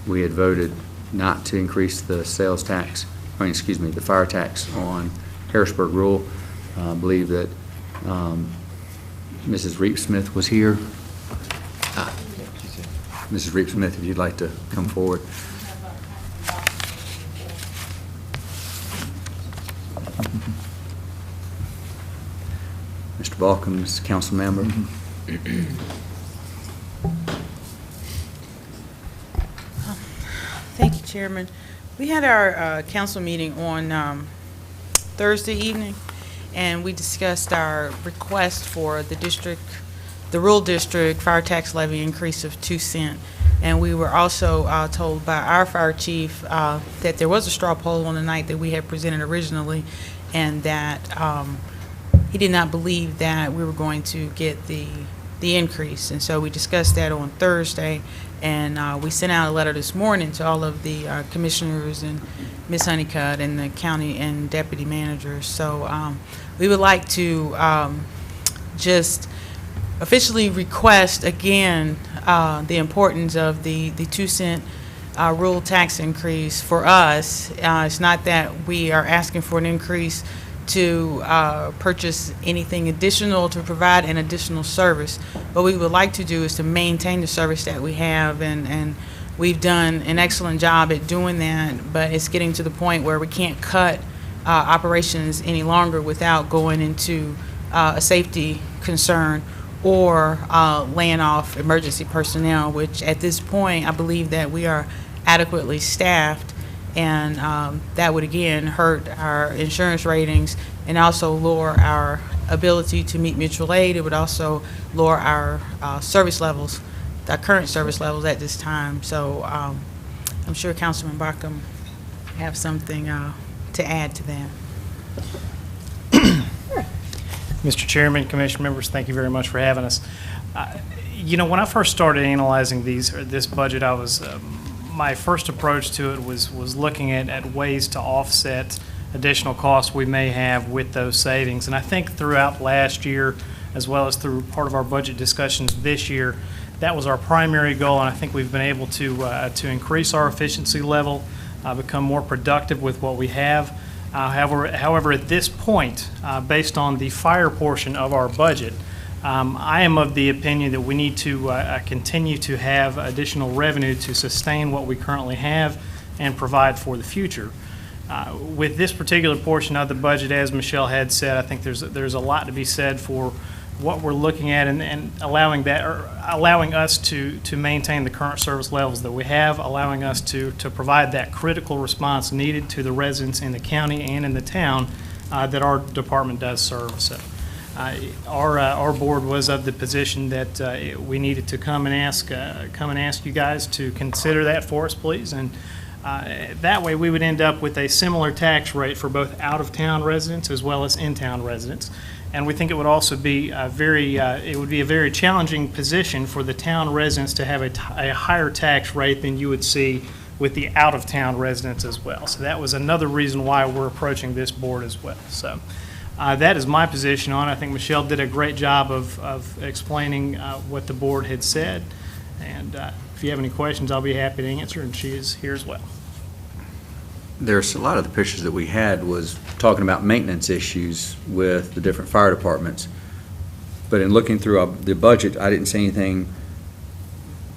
We had voted not to increase the the fire tax on Harrisburg Rural. I believe that Mrs. Reep-Smith was here. Mrs. Reep-Smith, if you'd like to come forward. Mr. Balkins, council member. Thank you, Chairman. We had our council meeting on Thursday evening, and we discussed our request for the rural district fire tax levy increase of 2 cents. And we were also told by our fire chief that there was a straw poll on the night that we had presented originally, and that he did not believe that we were going to get the increase. And so we discussed that on Thursday, and we sent out a letter this morning to all of the commissioners and Ms. Honeycutt and the county and deputy managers. So we would like to just officially request again the importance of the 2 cent rural tax increase for us. It's not that we are asking for an increase to purchase anything additional to provide an additional service. What we would like to do is to maintain the service that we have, and we've done an excellent job at doing that, but it's getting to the point where we can't cut operations any longer without going into a safety concern or laying off emergency personnel, which at this point I believe that we are adequately staffed, and that would again hurt our insurance ratings and also lower our ability to meet mutual aid. It would also lower our service levels, our current service levels at this time. So I'm sure Councilman Barkham have something to add to that. Mr. Chairman, Commission members, thank you very much for having us. When I first started analyzing this budget, I was my first approach to it was looking at ways to offset additional costs we may have with those savings. And I think throughout last year, as well as through part of our budget discussions this year, that was our primary goal, and I think we've been able to increase our efficiency level, become more productive with what we have. However, at this point, based on the fire portion of our budget, I am of the opinion that we need to continue to have additional revenue to sustain what we currently have and provide for the future. With this particular portion of the budget, as Michelle had said, I think there's a lot to be said for what we're looking at and allowing us to maintain the current service levels that we have, allowing us to provide that critical response needed to the residents in the county and in the town that our department does serve. So our board was of the position that we needed to come and ask you guys to consider that for us, please. And that way we would end up with a similar tax rate for both out-of-town residents as well as in-town residents. And we think it would also be a very challenging position for the town residents to have a higher tax rate than you would see with the out-of-town residents as well. So that was another reason why we're approaching this board as well. So that is my position on it. I think Michelle did a great job of explaining what the board had said. And if you have any questions, I'll be happy to answer, and she is here as well. there's a lot of the pictures that we had was talking about maintenance issues with the different fire departments. But in looking through the budget, I didn't see anything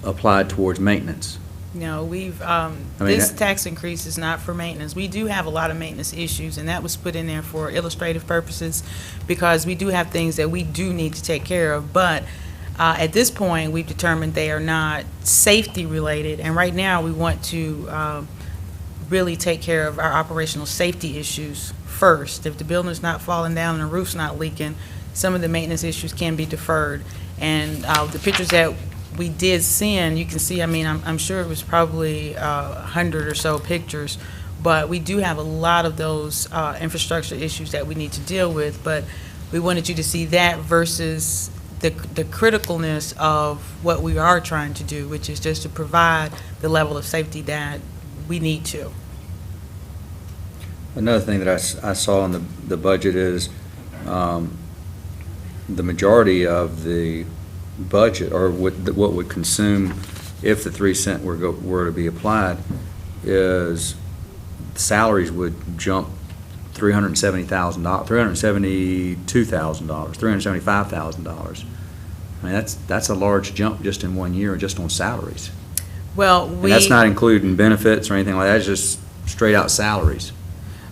applied towards maintenance. No, we've, mean, this tax increase is not for maintenance. We do have a lot of maintenance issues, and that was put in there for illustrative purposes because we do have things that we do need to take care of. But at this point, we've determined they are not safety related, and right now we want to really take care of our operational safety issues first. If the building's not falling down and the roof's not leaking, some of the maintenance issues can be deferred. And the pictures that we did send, you can see, I mean, I'm sure it was probably 100 or so pictures, but we do have a lot of those infrastructure issues that we need to deal with. But we wanted you to see that versus the criticalness of what we are trying to do, which is just to provide the level of safety that we need to. Another thing that I saw in the budget is the majority of the budget, or what would consume if the 3 cent were to be applied, is salaries would jump $370,000, $372,000, $375,000. I mean, that's a large jump just in 1 year, just on salaries. Well, And that's not including benefits or anything like that. It's just straight out salaries.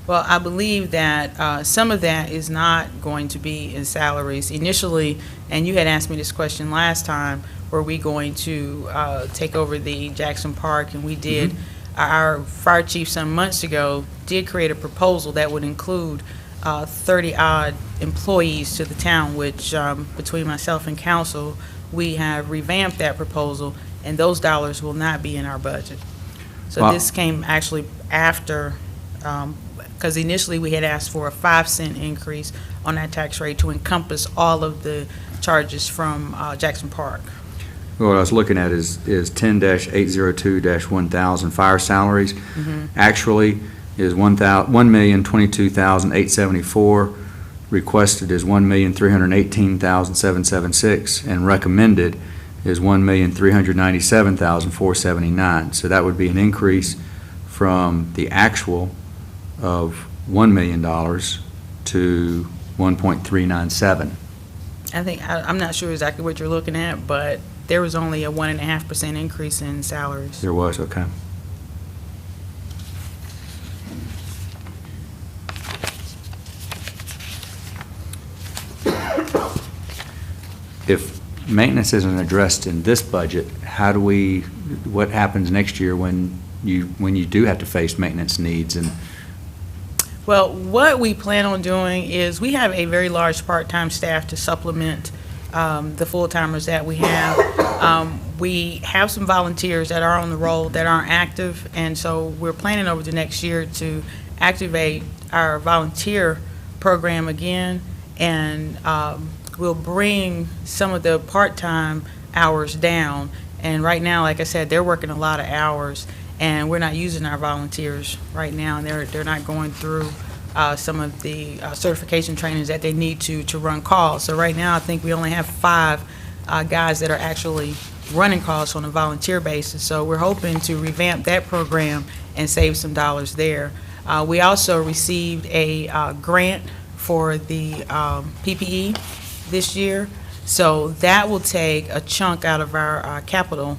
Well, I believe that some of that is not going to be in salaries initially, and you had asked me this question last time, were we going to take over the Jackson Park, and we did. Our fire chief some months ago did create a proposal that would include 30-odd employees to the town, which between myself and council, we have revamped that proposal, and those dollars will not be in our budget. So Wow. this came actually after, because initially we had asked for a 5-cent increase on that tax rate to encompass all of the charges from Jackson Park. What I was looking at is 10-802-1000 fire salaries. Actually is $1,022,874. Requested is $1,318,776, and recommended is $1,397,479. So that would be an increase from the actual of $1 million to 1.397. I think, I'm not sure exactly what you're looking at, but there was only a 1.5% increase in salaries. There was, okay. If maintenance isn't addressed in this budget, what happens next year when you do have to face maintenance needs? And Well, what we plan on doing is we have a very large part-time staff to supplement the full-timers that we have. We have some volunteers that are on the roll that aren't active, and so we're planning over the next year to activate our volunteer program again, and we'll bring some of the part-time hours down. And right now, like I said, they're working a lot of hours, and we're not using our volunteers right now, and they're not going through some of the certification trainings that they need to run calls. So right now, I think we only have 5 guys that are actually running calls on a volunteer basis. So we're hoping to revamp that program and save some dollars there. We also received a grant for the PPE this year. So that will take a chunk out of our capital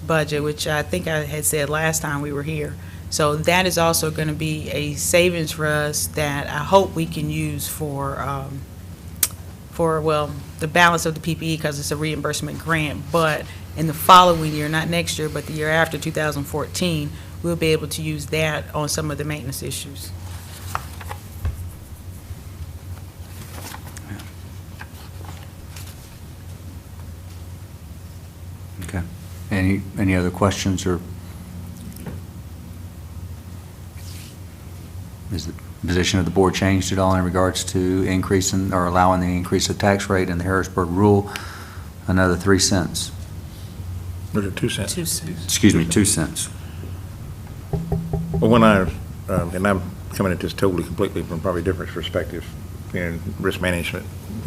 budget, which I think I had said last time we were here. So that is also going to be a savings for us that I hope we can use for well, the balance of the PPE, because it's a reimbursement grant. But in the following year, not next year, but the year after, 2014, we'll be able to use that on some of the maintenance issues. okay. Any other questions, or is the position of the board changed at all in regards to increasing or allowing the increase of tax rate in the Harrisburg rule another 3 cents? Was it 2 cents? 2 cents. Excuse me, 2 cents. Well, when and I'm coming at this totally, completely from probably a different perspective, in risk management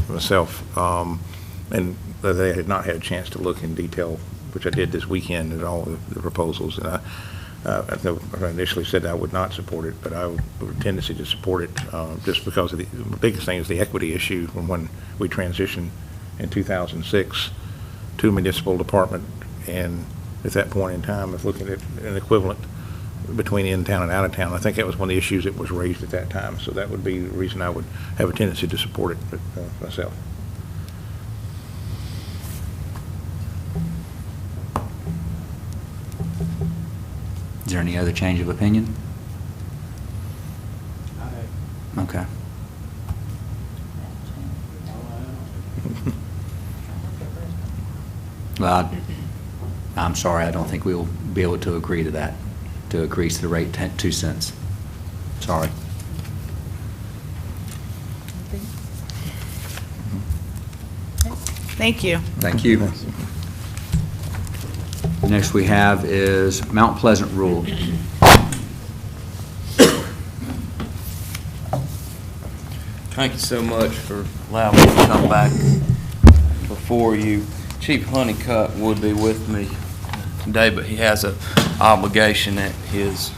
myself, and they had not had a chance to look in detail, which I did this weekend, at all the proposals. And I initially said I would not support it, but I would have a tendency to support it just because of the biggest thing is the equity issue from when we transitioned in 2006 to a municipal department. And at that point in time, if looking at an equivalent between in town and out of town, I think that was one of the issues that was raised at that time. So that would be the reason I would have a tendency to support it myself. Is there any other change of opinion? Okay. Well, I'm sorry, I don't think we'll be able to agree to that, to increase the rate 2 cents. Sorry. Thank you. Thank you. Next we have is Mount Pleasant rule. Thank you so much for allowing me to come back before you. Chief Honeycutt would be with me today, but he has an obligation at his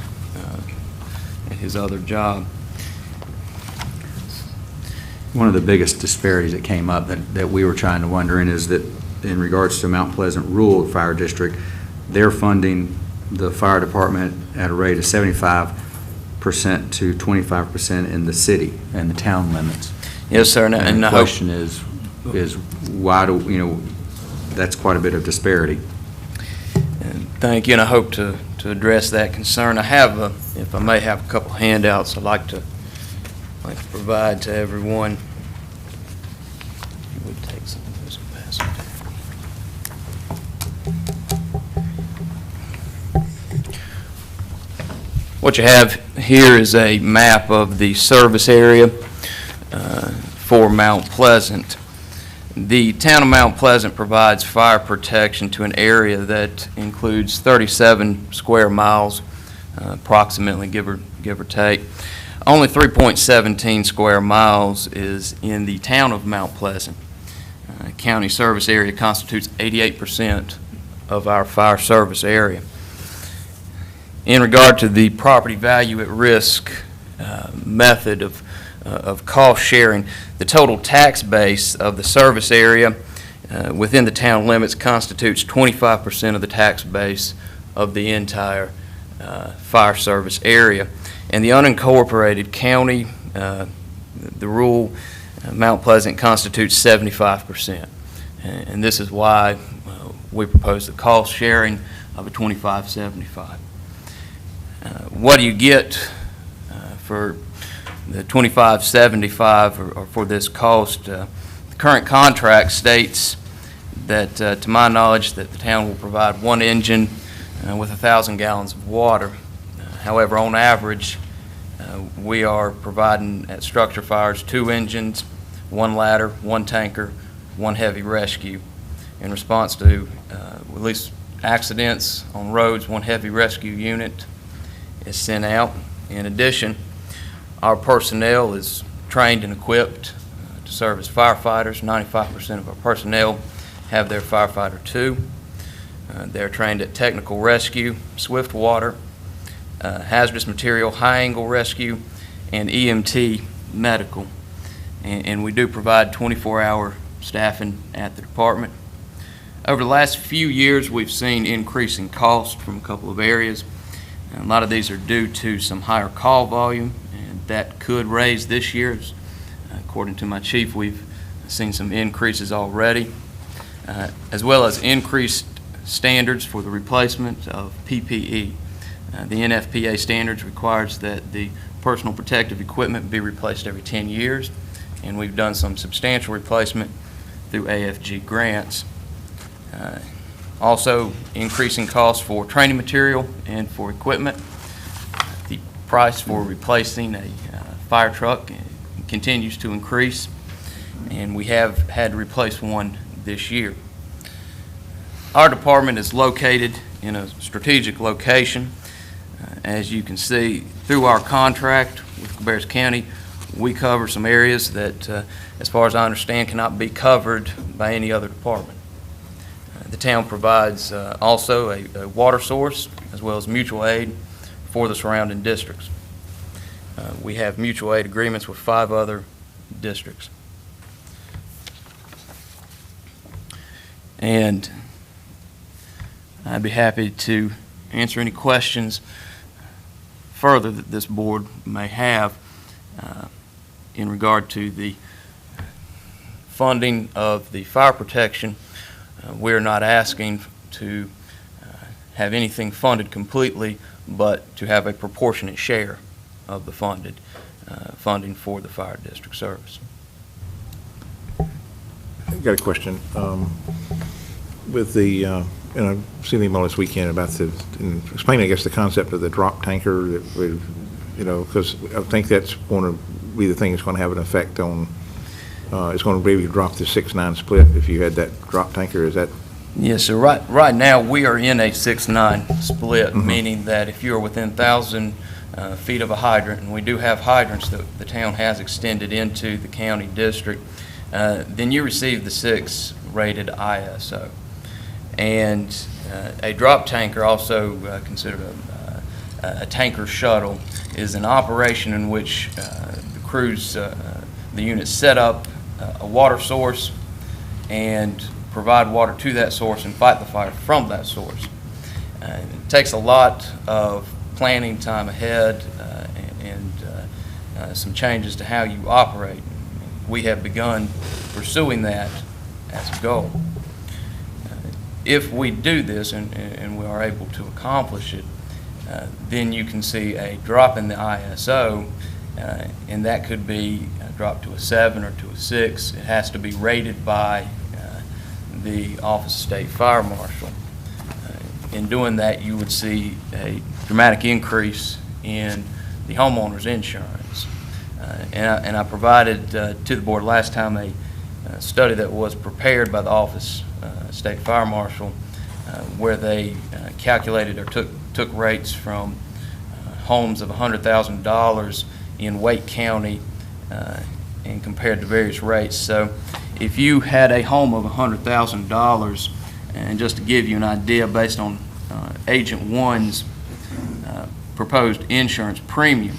other job. One of the biggest disparities that came up that we were trying to wonder in is that in regards to Mount Pleasant Rural Fire District, they're funding the fire department at a rate of 75% to 25% in the city and the town limits. Yes, sir. And the question is why do, that's quite a bit of disparity. And thank you, and I hope to address that concern. I have, if I may have a couple handouts I'd like to provide to everyone. You would take some of those and pass them down. What you have here is a map of the service area for Mount Pleasant. The town of Mount Pleasant provides fire protection to an area that includes 37 square miles, approximately, give or take. Only 3.17 square miles is in the town of Mount Pleasant. County service area constitutes 88% of our fire service area. In regard to the property value at risk method of cost sharing, the total tax base of the service area within the town limits constitutes 25% of the tax base of the entire fire service area. And the unincorporated county, the rural Mount Pleasant constitutes 75%. And this is why we propose the cost sharing of a 25-75. What do you get for the 25-75 or for this cost? The current contract states that, to my knowledge, that the town will provide one engine with 1,000 gallons of water. However, on average, we are providing at structure fires 2 engines, 1 ladder, 1 tanker, 1 heavy rescue. In response to at least accidents on roads, 1 heavy rescue unit is sent out. In addition, our personnel is trained and equipped to serve as firefighters. 95% of our personnel have their firefighter 2. They're trained at technical rescue, swift water, hazardous material, high angle rescue, and EMT medical. And we do provide 24-hour staffing at the department. Over the last few years, we've seen increasing costs from a couple of areas. And a lot of these are due to some higher call volume, and that could raise this year. According to my chief, we've seen some increases already, as well as increased standards for the replacement of PPE. The NFPA standards requires that the personal protective equipment be replaced every 10 years, and we've done some substantial replacement through AFG grants. Also, increasing costs for training material and for equipment. The price for replacing a fire truck continues to increase, and we have had to replace one this year. Our department is located in a strategic location. As you can see, through our contract with Cabarrus County, we cover some areas that, as far as I understand, cannot be covered by any other department. The town provides also a water source as well as mutual aid for the surrounding districts. We have mutual aid agreements with 5 other districts. And I'd be happy to answer any questions further that this board may have in regard to the funding of the fire protection. We're not asking to have anything funded completely, but to have a proportionate share of the funding for the fire district service. I've got a question. With the, and I've seen the email this weekend about explaining, I guess, the concept of the drop tanker, that we, because I think that's going to be the thing that's going to have an effect on, it's going to be drop the 6-9 split if you had that drop tanker. Is that? Yes, sir. Right now, we are in a 6-9 split, meaning that if you are within 1,000 feet of a hydrant, and we do have hydrants that the town has extended into the county district, then you receive the 6 rated ISO. And a drop tanker, also considered a tanker shuttle, is an operation in which the crews, the units set up a water source and provide water to that source and fight the fire from that source. It takes a lot of planning time ahead and some changes to how you operate. We have begun pursuing that as a goal. If we do this and we are able to accomplish it, then you can see a drop in the ISO, and that could be dropped to a 7 or to a 6. It has to be rated by the Office of State Fire Marshal. In doing that, you would see a dramatic increase in the homeowner's insurance. And I provided to the board last time a study that was prepared by the Office State Fire Marshal, where they calculated or took rates from homes of $100,000 in Wake County and compared to various rates. So if you had a home of $100,000, and just to give you an idea based on Agent 1's proposed insurance premium,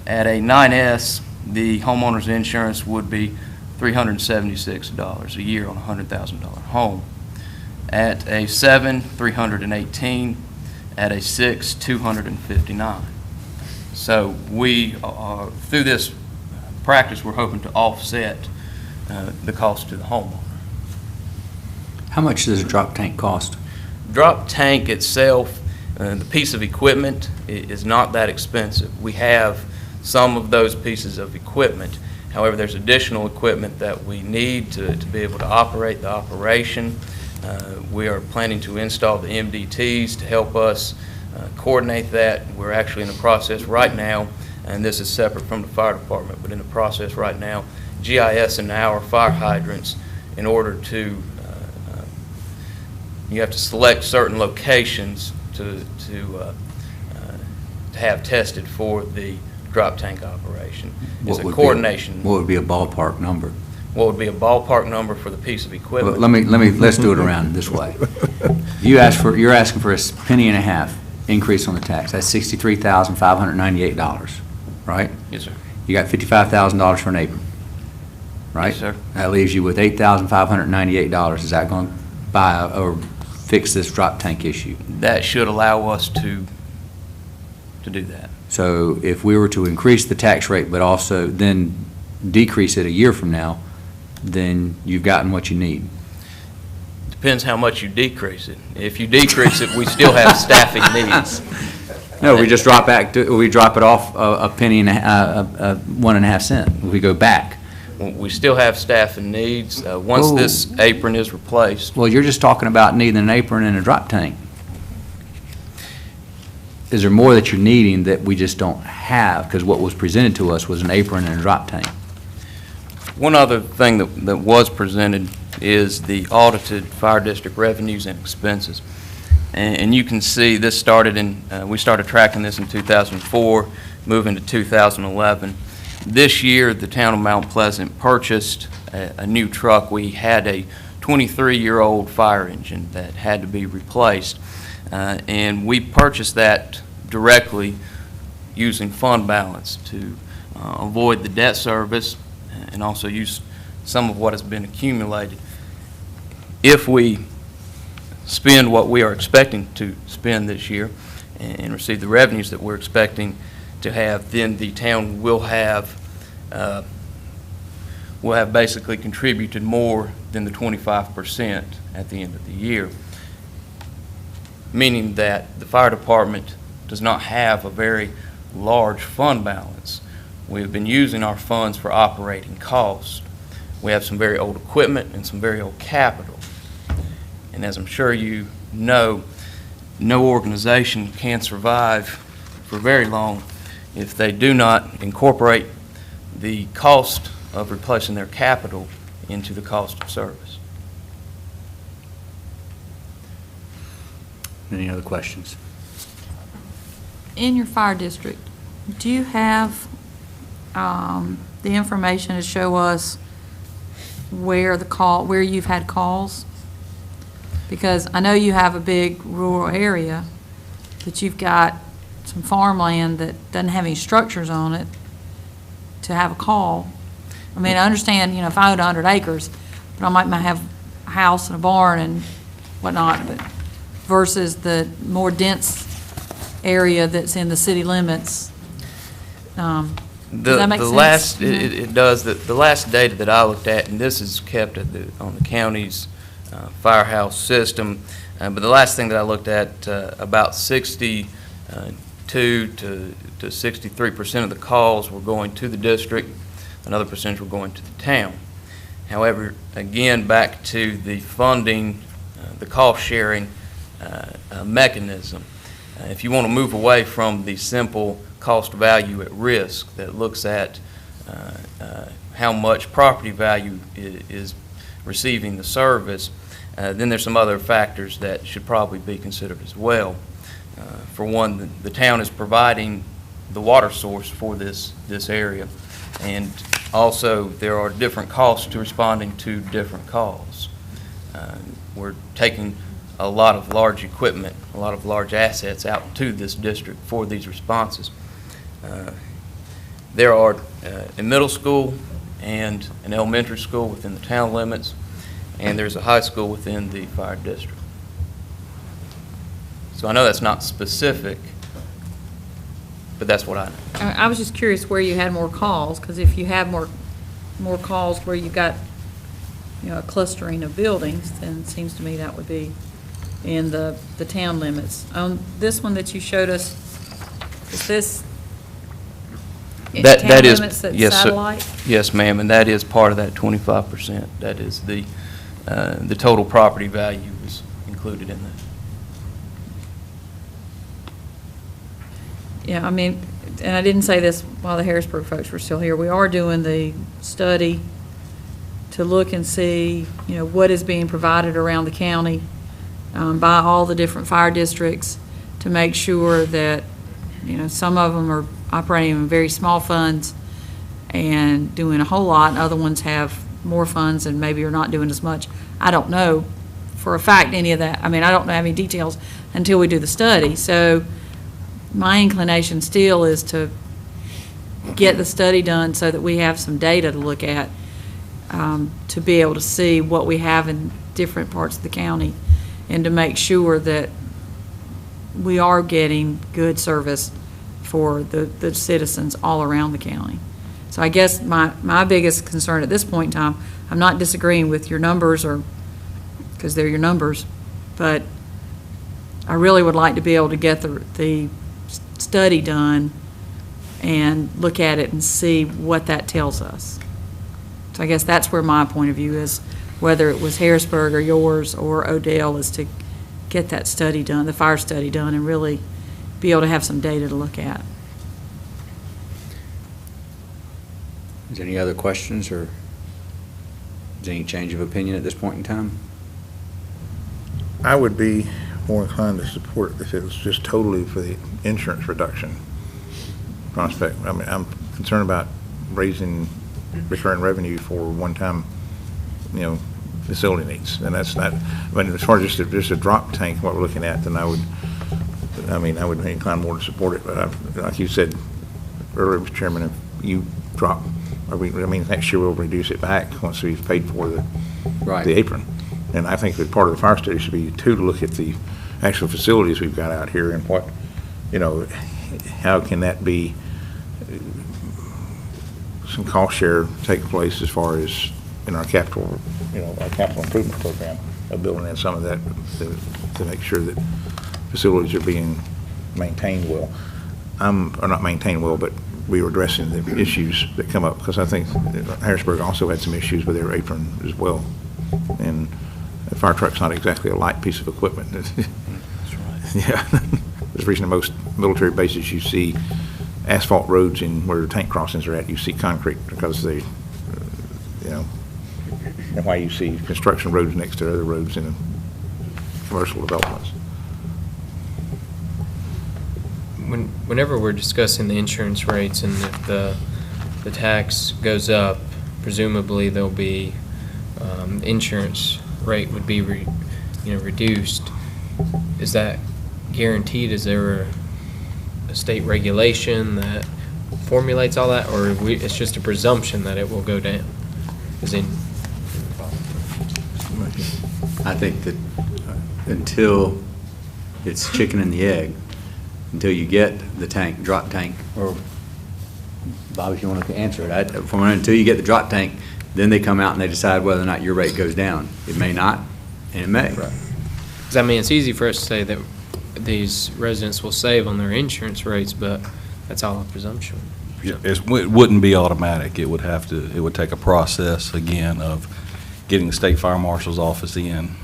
at a 9S, the homeowner's insurance would be $376 a year on a $100,000 home. At a 7, $318. At a 6, $259. So we are, through this practice, we're hoping to offset the cost to the homeowner. How much does a drop tank cost? Drop tank itself, the piece of equipment is not that expensive. We have some of those pieces of equipment. However, there's additional equipment that we need to be able to operate the operation. We are planning to install the MDTs to help us coordinate that. We're actually in the process right now, and this is separate from the fire department, but in the process right now, GIS-ing our fire hydrants in order to, you have to select certain locations to have tested for the drop tank operation. It's a coordination. What would be a ballpark number? What would be a ballpark number for the piece of equipment? Well, let's do it around this way. You're asking for a $0.015 increase on the tax. That's $63,598, right? Yes, sir. You got $55,000 for an apron, right? Yes, sir. That leaves you with $8,598. Is that going to buy or fix this drop tank issue? That should allow us to do that. So if we were to increase the tax rate but also then decrease it a year from now, then you've gotten what you need. Depends how much you decrease it. If you decrease it, we still have staffing needs. No, we just drop we drop it off a penny and 1.5 cents. We go back. We still have staffing needs. Once Whoa. this apron is replaced, Well, you're just talking about needing an apron and a drop tank. Is there more that you're needing that we just don't have? Because what was presented to us was an apron and a drop tank. one other thing that was presented is the audited fire district revenues and expenses. And you can see this started we started tracking this in 2004, moving to 2011. This year, the town of Mount Pleasant purchased a new truck. We had a 23-year-old fire engine that had to be replaced. And we purchased that directly using fund balance to avoid the debt service and also use some of what has been accumulated. If we spend what we are expecting to spend this year and receive the revenues that we're expecting to have, then the town will have basically contributed more than the 25% at the end of the year, meaning that the fire department does not have a very large fund balance. We have been using our funds for operating costs. We have some very old equipment and some very old capital. And as I'm sure you know, no organization can survive for very long if they do not incorporate the cost of replacing their capital into the cost of service. Any other questions? In your fire district, do you have the information to show us where you've had calls? Because I know you have a big rural area, but you've got some farmland that doesn't have any structures on it to have a call. I mean, I understand, if I owned 100 acres, but I might have a house and a barn and whatnot, but versus the more dense area that's in the city limits. Does that make sense? It does. The last data that I looked at, and this is kept on the county's firehouse system, but the last thing that I looked at, about 62 to 63% of the calls were going to the district. Another percentage were going to the town. However, again, back to the funding, the cost sharing mechanism. If you want to move away from the simple cost value at risk that looks at how much property value is receiving the service, then there's some other factors that should probably be considered as well. For one, the town is providing the water source for this area, and also there are different costs to responding to different calls. We're taking a lot of large equipment, a lot of large assets out to this district for these responses. There are a middle school and an elementary school within the town limits, and there's a high school within the fire district. So I know that's not specific, but that's what I know. I was just curious where you had more calls, because if you have more calls where you got, a clustering of buildings, then it seems to me that would be in the town limits. On this one that you showed us, is this That is, limits that's yes, satellite? yes, ma'am, and that is part of that 25%. That is the total property value is included in that. Yeah, I mean, and I didn't say this while the Harrisburg folks were still here. We are doing the study to look and see, what is being provided around the county by all the different fire districts to make sure that, some of them are operating in very small funds and doing a whole lot, and other ones have more funds and maybe are not doing as much. I don't know for a fact any of that. I mean, I don't have any details until we do the study. So my inclination still is to get the study done so that we have some data to look at, to be able to see what we have in different parts of the county and to make sure that we are getting good service for the citizens all around the county. So I guess my biggest concern at this point in time, I'm not disagreeing with your numbers because they're your numbers, but I really would like to be able to get the study done and look at it and see what that tells us. So I guess that's where my point of view is, whether it was Harrisburg or yours or Odell, is to get that study done, the fire study done, and really be able to have some data to look at. Is there any other questions, or is there any change of opinion at this point in time? I would be more inclined to support it if it was just totally for the insurance reduction prospect. I mean, I'm concerned about raising recurring revenue for one-time, facility needs. And that's not, I mean, as far as just a drop tank, what we're looking at, then I would be inclined more to support it. But like you said earlier, Mr. Chairman, if you drop, next year we'll reduce it back once we've paid for Right. the apron. And I think that part of the fire study should be too, to look at the actual facilities we've got out here and what, how can that be, some cost share take place as far as in our capital, our capital improvement program of building in some of that to make sure that facilities are being maintained well. Or not maintained well, but we were addressing the issues that come up, because I think Harrisburg also had some issues with their apron as well. And a fire truck's not exactly a light piece of equipment. That's right. Yeah. There's a reason most military bases you see asphalt roads in where the tank crossings are at, you see concrete because they, and why you see construction roads next to other roads in commercial developments. Whenever we're discussing the insurance rates and if the tax goes up, presumably there'll be, insurance rate would be reduced. Is that guaranteed? Is there a state regulation that formulates all that, or it's just a presumption that it will go down? I think that until it's chicken and the egg, until you get the drop tank, or Bob, if you want to answer it, until you get the drop tank, then they come out and they decide whether or not your rate goes down. It may not, and it may. Right. Because, it's easy for us to say that these residents will save on their insurance rates, but that's all a presumption. Yeah, it wouldn't be automatic. It would take a process, again, of getting the State Fire Marshal's office in,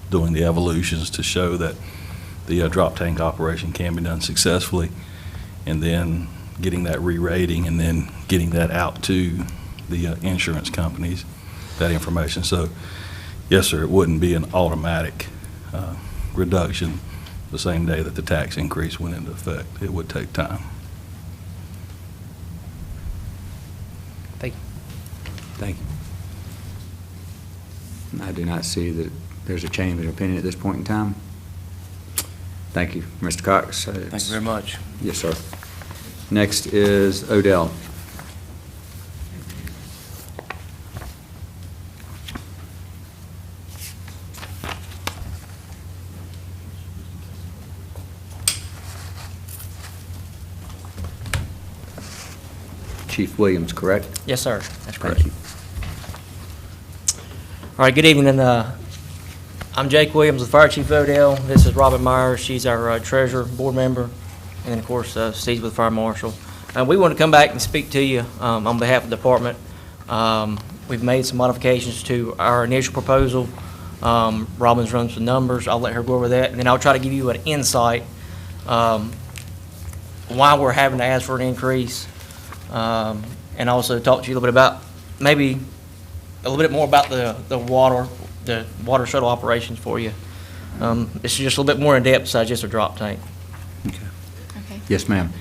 doing the evolutions to show that the drop tank operation can be done successfully, and then getting that re-rating, and then getting that out to the insurance companies, that information. So, yes, sir, it wouldn't be an automatic reduction the same day that the tax increase went into effect. It would take time. Thank you. Thank you. I do not see that there's a change in opinion at this point in time. Thank you, Mr. Cox. Thank you very much. Yes, sir. Next is Odell. Chief Williams, correct? Yes, sir. That's correct. Thank you. All right, good evening. I'm Jake Williams, the Fire Chief Odell. This is Robin Myers. She's our treasurer, board member, and then, of course, Steve's with Fire Marshal. We want to come back and speak to you on behalf of the department. We've made some modifications to our initial proposal. Robin's run some numbers. I'll let her go over that, and then I'll try to give you an insight why we're having to ask for an increase, and also talk to you a little bit about maybe a little bit more about the water shuttle operations for you. It's just a little bit more in depth besides just a drop tank. Okay. Okay. Yes, ma'am.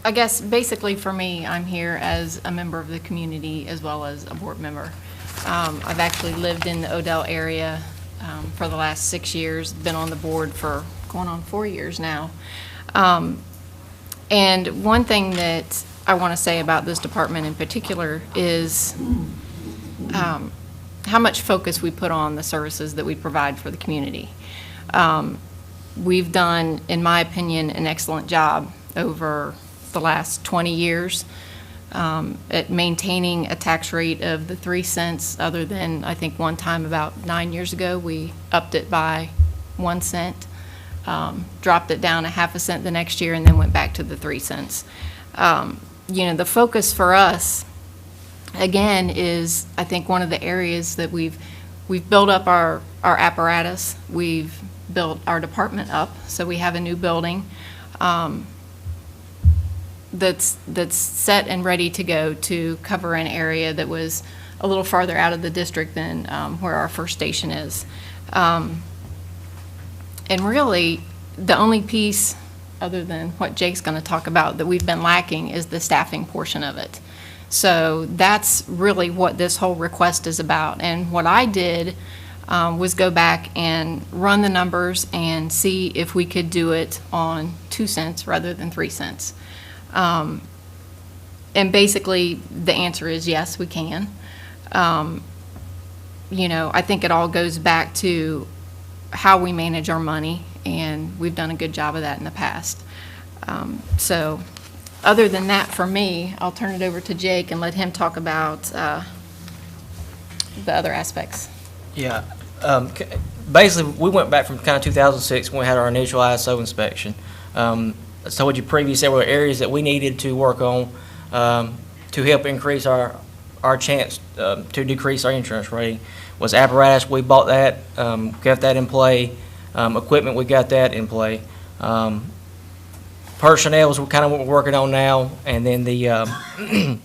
I guess basically for me, I'm here as a member of the community as well as a board member. I've actually lived in the Odell area for the last 6 years, been on the board for going on 4 years now. And one thing that I want to say about this department in particular is how much focus we put on the services that we provide for the community. We've done, in my opinion, an excellent job over the last 20 years at maintaining a tax rate of the 3 cents, other than I think one time about 9 years ago we upped it by 1 cent, dropped it down a half a cent the next year, and then went back to the 3 cents. The focus for us, again, is I think one of the areas that we've built up our apparatus. We've built our department up, so we have a new building that's set and ready to go to cover an area that was a little farther out of the district than where our first station is. And really, the only piece, other than what Jake's going to talk about, that we've been lacking is the staffing portion of it. So that's really what this whole request is about. And what I did was go back and run the numbers and see if we could do it on 2 cents rather than 3 cents. And basically, the answer is yes, we can. You know, I think it all goes back to how we manage our money, and we've done a good job of that in the past. So other than that, for me, I'll turn it over to Jake and let him talk about the other aspects. Yeah. Basically, we went back from kind of 2006 when we had our initial ISO inspection. I told you previously there were areas that we needed to work on to help increase our chance to decrease our insurance rating. Was apparatus, we bought that, got that in play. Equipment, we got that in play. Personnel is kind of what we're working on now, and then the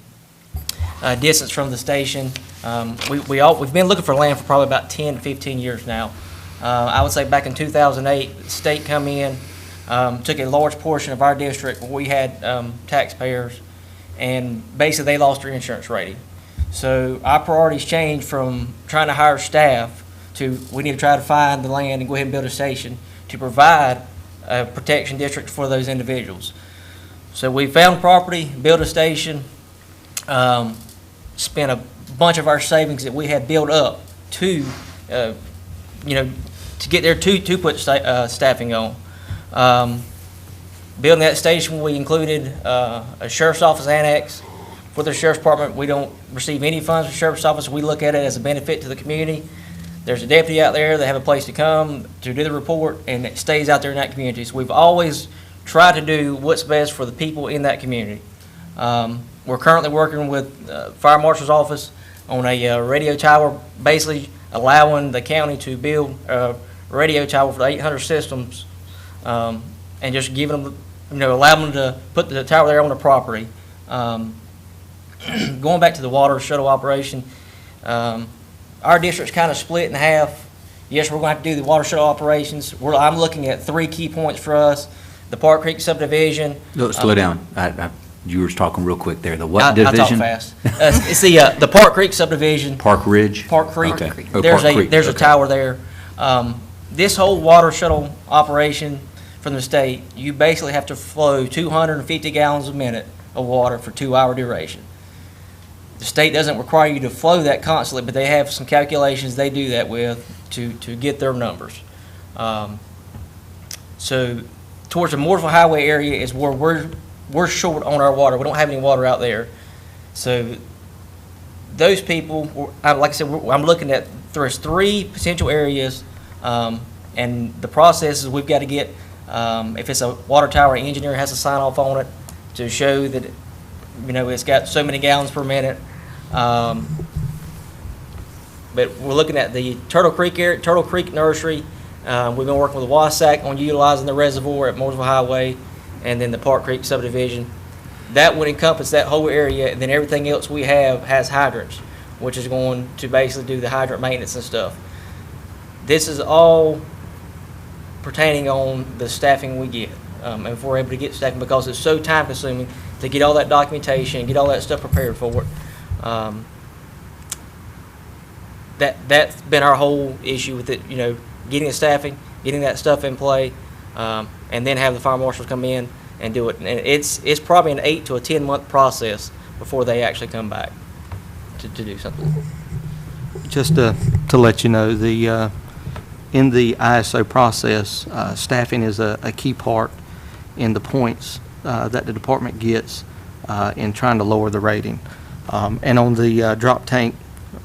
distance from the station. We've been looking for land for probably about 10 to 15 years now. I would say back in 2008, the state come in, took a large portion of our district where we had taxpayers, and basically they lost their insurance rating. So our priorities changed from trying to hire staff to we need to try to find the land and go ahead and build a station to provide a protection district for those individuals. So we found property, built a station, spent a bunch of our savings that we had built up to, to get there to put staffing on. Building that station, we included a sheriff's office annex. For the sheriff's department, we don't receive any funds from the sheriff's office. We look at it as a benefit to the community. There's a deputy out there, they have a place to come to do the report, and it stays out there in that community. So we've always tried to do what's best for the people in that community. We're currently working with Fire Marshal's office on a radio tower, basically allowing the county to build a radio tower for the 800 systems, and just giving them, allow them to put the tower there on the property. Going back to the water shuttle operation, our district's kind of split in half. Yes, we're going to have to do the water shuttle operations. I'm looking at 3 key points for us. The Park Creek subdivision. Slow down. You were talking real quick there. The what division? I talk fast. It's the Park Creek subdivision. Park Ridge? Park Creek. Okay. Oh, There's a tower there. This whole water shuttle operation from the state, you basically have to flow 250 gallons a minute of water for 2-hour duration. The state doesn't require you to flow that constantly, but they have some calculations they do that with to get their numbers. So towards the Mooresville Highway area is where we're short on our water. We don't have any water out there. So those people, like I said, I'm looking at, there's 3 potential areas, and the process is we've got to get, if it's a water tower, an engineer has to sign off on it to show that it's got so many gallons per minute. But we're looking at the Turtle Creek area, Turtle Creek Nursery. We've been working with Wassac on utilizing the reservoir at Mooresville Highway, and then the Park Creek subdivision. That would encompass that whole area, and then everything else we have has hydrants, which is going to basically do the hydrant maintenance and stuff. This is all pertaining on the staffing we get. If we're able to get staffing, because it's so time consuming to get all that documentation, get all that stuff prepared for it. That's been our whole issue with it, getting the staffing, getting that stuff in play, and then have the fire marshals come in and do it. And it's probably an 8 to a 10-month process before they actually come back to do something. Just to let you know, in the ISO process, staffing is a key part in the points that the department gets in trying to lower the rating. And on the drop tank,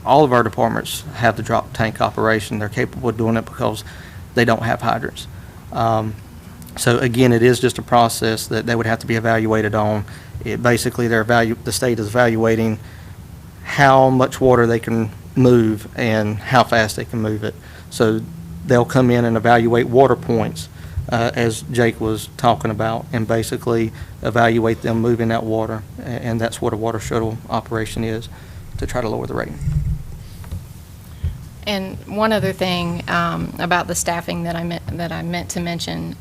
all of our departments have the drop tank operation. They're capable of doing it because they don't have hydrants. So again, it is just a process that they would have to be evaluated on. Basically, the state is evaluating how much water they can move and how fast they can move it. So they'll come in and evaluate water points, as Jake was talking about, and basically evaluate them moving that water. And that's what a water shuttle operation is, to try to lower the rating. And one other thing about the staffing that I meant to mention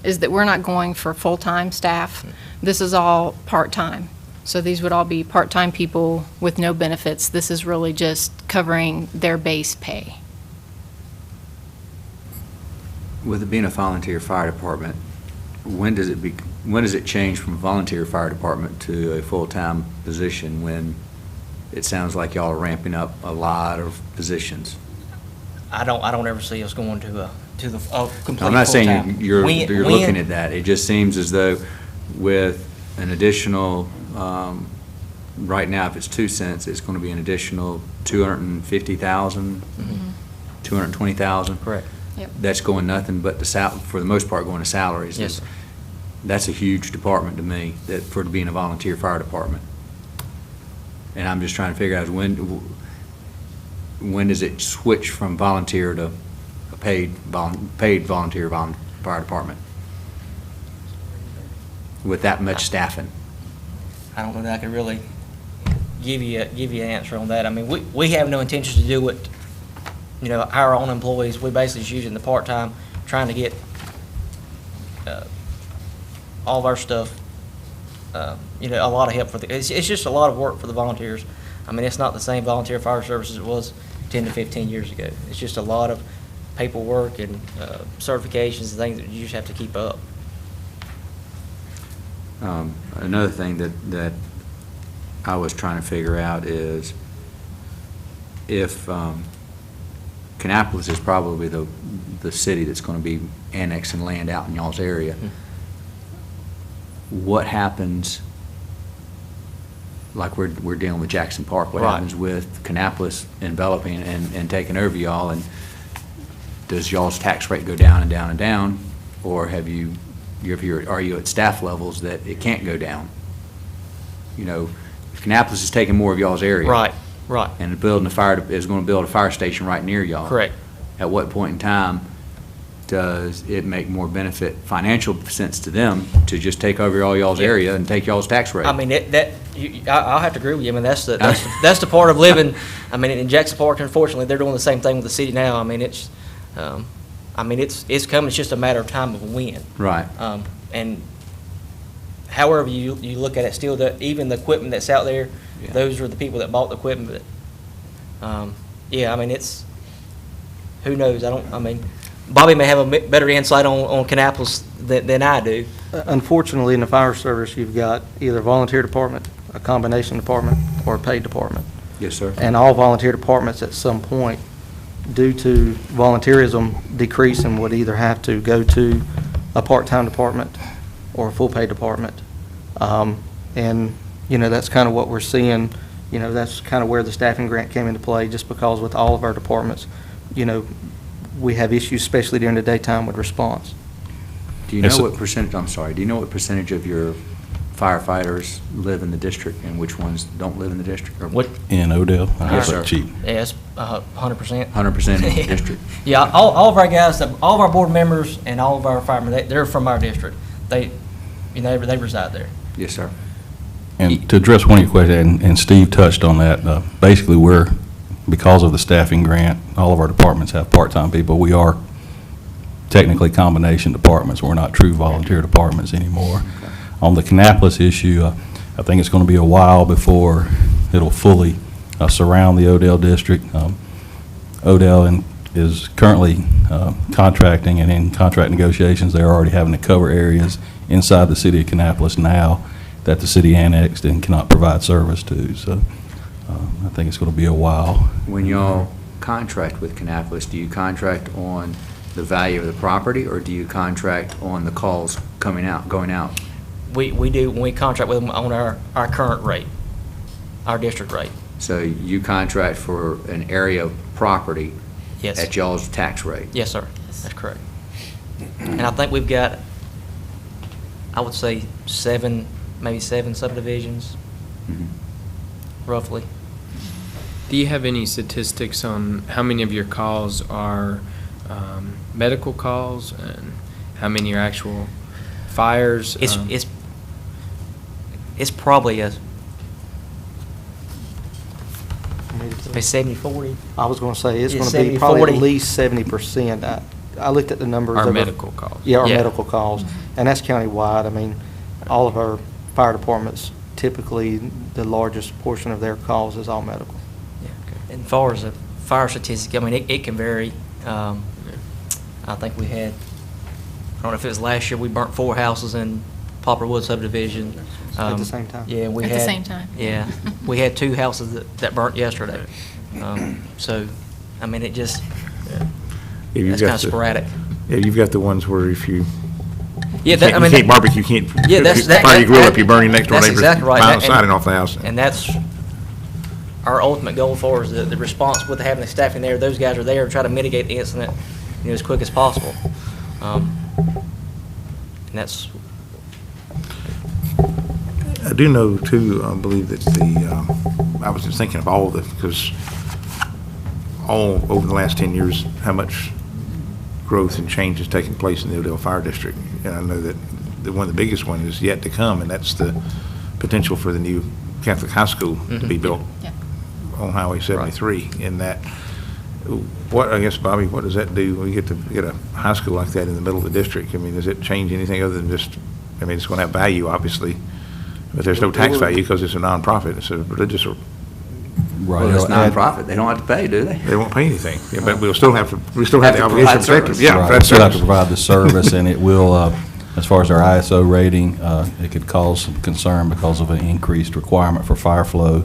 is that we're not going for full-time staff. This is all part-time. So these would all be part-time people with no benefits. This is really just covering their base pay. With it being a volunteer fire department, when does it change from a volunteer fire department to a full-time position when it sounds like y'all are ramping up a lot of positions? I don't ever see us going to the complete I'm not saying full-time. you're When- looking at that. It just seems as though with an additional, right now, if it's 2 cents, it's going to be an additional 250,000, 220,000. Correct. Yep. That's going nothing but for the most part, going to salaries. Yes, sir. That's a huge department to me, that for it being a volunteer fire department. And I'm just trying to figure out when does it switch from volunteer to a paid volunteer fire department with that much staffing? I don't know that I could really give you an answer on that. I mean, we have no intentions to do it, our own employees. We basically just using the part-time, trying to get all of our stuff, a lot of help it's just a lot of work for the volunteers. I mean, it's not the same volunteer fire service as it was 10 to 15 years ago. It's just a lot of paperwork and certifications and things that you just have to keep up. Another thing that I was trying to figure out is if Kannapolis is probably the city that's going to be annexing land out in y'all's area. What happens, like we're dealing with Jackson Park, what Right. happens with Kannapolis enveloping and taking over y'all, and does y'all's tax rate go down and down and down, or are you at staff levels that it can't go down? If Kannapolis is taking more of y'all's area. Right. And is going to build a fire station right near y'all. Correct. At what point in time does it make more financial sense to them to just take over all y'all's area and take y'all's tax rate? I mean, I'll have to agree with you. I mean, that's the part of living. I mean, in Jackson Park, unfortunately, they're doing the same thing with the city now. I mean, it's coming. It's just a matter of time of when. Right. And however you look at it, still, even the equipment that's out there, Yeah. those are the people that bought the equipment. But, it's, who knows? Bobby may have a better insight on Kannapolis than I do. Unfortunately, in the fire service, you've got either a volunteer department, a combination department, or a paid department. Yes, sir. And all volunteer departments at some point, due to volunteerism decreasing, would either have to go to a part-time department or a full-pay department. And, that's kind of what we're seeing. That's kind of where the staffing grant came into play, just because with all of our departments, we have issues, especially during the daytime, with response. Do you know what percentage, I'm sorry, do you know what percentage of your firefighters live in the district and which ones don't live in the district? Or What? In Odell? Yes, sir. Cheap. Yeah, it's 100%. 100% in the district? Yeah, all of our guys, all of our board members and all of our firemen, they're from our district. They reside there. Yes, sir. And to address one of your questions, and Steve touched on that, basically because of the staffing grant, all of our departments have part-time people. We are technically combination departments. We're not true volunteer departments anymore. Okay. On the Kannapolis issue, I think it's going to be a while before it'll fully surround the Odell district. Odell is currently contracting, and in contract negotiations, they're already having to cover areas inside the city of Kannapolis now that the city annexed and cannot provide service to. So I think it's going to be a while. When y'all contract with Kannapolis, do you contract on the value of the property, or do you contract on the calls going out? We do, when we contract with them on our current rate, our district rate. So you contract for an area of property Yes. at y'all's tax rate? Yes, sir. That's correct. And I think we've got, I would say, maybe seven subdivisions, Mhm. roughly. Do you have any statistics on how many of your calls are medical calls and how many are actual fires? It's probably a 70-40. I was going to say, it's Yeah, going to be 70, probably 40. at least 70%. I looked at the numbers. Our over- medical calls. Yeah, our Yeah. medical calls, and that's countywide. I mean, all of our fire departments typically the largest portion of their calls is all medical. And as far as the fire statistic, I mean, it can vary. I think we had, I don't know if it was last year, we burnt 4 houses in Poplarwood subdivision. At the same time? Yeah, we At had. the same time. Yeah, we had 2 houses that burnt yesterday. So, I mean, it just, that's kind of sporadic. Yeah, you've got the ones where if you Yeah, that, I mean. you can't barbecue, you can't Yeah, that's, that. fire your grill that- up, you burn your next door that's neighbor's exactly right. vinyl siding off the house. And that's our ultimate goal for is the response with having the staffing there. Those guys are there to try to mitigate the incident, as quick as possible. And that's. I do know, too, I believe that I was just thinking of all the, because all over the last 10 years, how much growth and change has taken place in the Odell Fire District. And I know that one of the biggest ones is yet to come, and that's the potential for the new Catholic high school to be built on Highway 73. In that, what, I guess, Bobby, what does that do? We get to get a high school like that in the middle of the district. I mean, does it change anything other than just, I mean, it's going to have value, obviously, but there's no tax value because it's a nonprofit. It's a religious. Right. Well, it's nonprofit. They don't have to pay, do they? They won't pay anything, yeah, but we'll still have to, we still have the obligation to protect them. Yeah, Right. that's Still have to service. provide the service, and it will, as far as our ISO rating, it could cause some concern because of an increased requirement for fire flow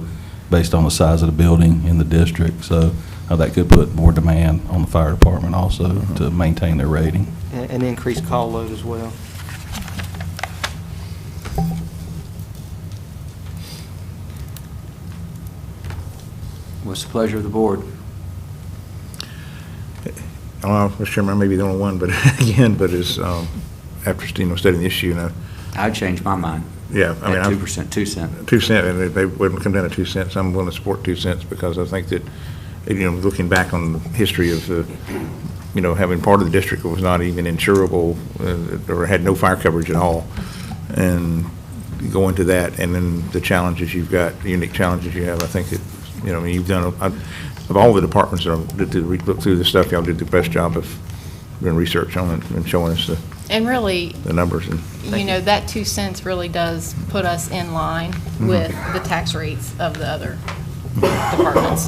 based on the size of the building in the district. So that could put more demand on the fire department also to maintain their rating. And increased call load as well. What's the pleasure of the board? Mr. Chairman, I may be the only one, but again, but as, after, studying the issue, I'd change my mind. yeah, I mean, At I'm. 2%, 2 cents. 2 cents, and if they wouldn't come down to 2 cents, I'm willing to support 2 cents because I think that, looking back on the history of having part of the district that was not even insurable or had no fire coverage at all, and go into that, and then the challenges you've got, the unique challenges you have, I think that, you've done, of all the departments that look through this stuff, y'all did the best job of doing research on it and showing us And really, the numbers. And that 2 cents really does put us in line with the tax rates of the other departments.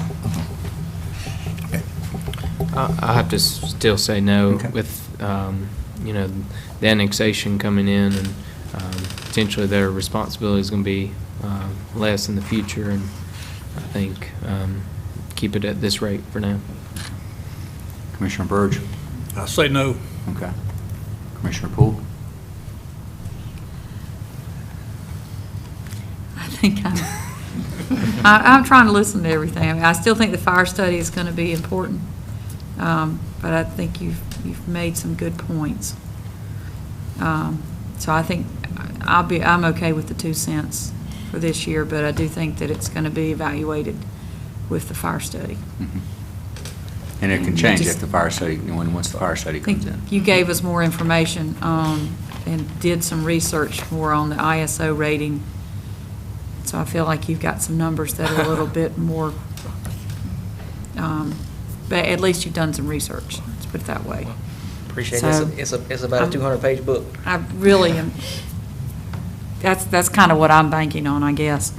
I have to still say no Okay. with, the annexation coming in and potentially their responsibility is going to be less in the future, and I think keep it at this rate for now. Commissioner Burge? I say no. Okay. Commissioner Poole? I think I'm trying to listen to everything. I mean, I still think the fire study is going to be important, but I think you've made some good points. So I think I'm okay with the 2 cents for this year, but I do think that it's going to be evaluated with the fire study. Mm-hmm. And it can change if the fire study, once the fire study I think comes in. you gave us more information and did some research more on the ISO rating. So I feel like you've got some numbers that are a little bit more, but at least you've done some research, let's put it that way. Appreciate So, it. It's about a 200-page book. I really am, that's kind of what I'm banking on, I guess,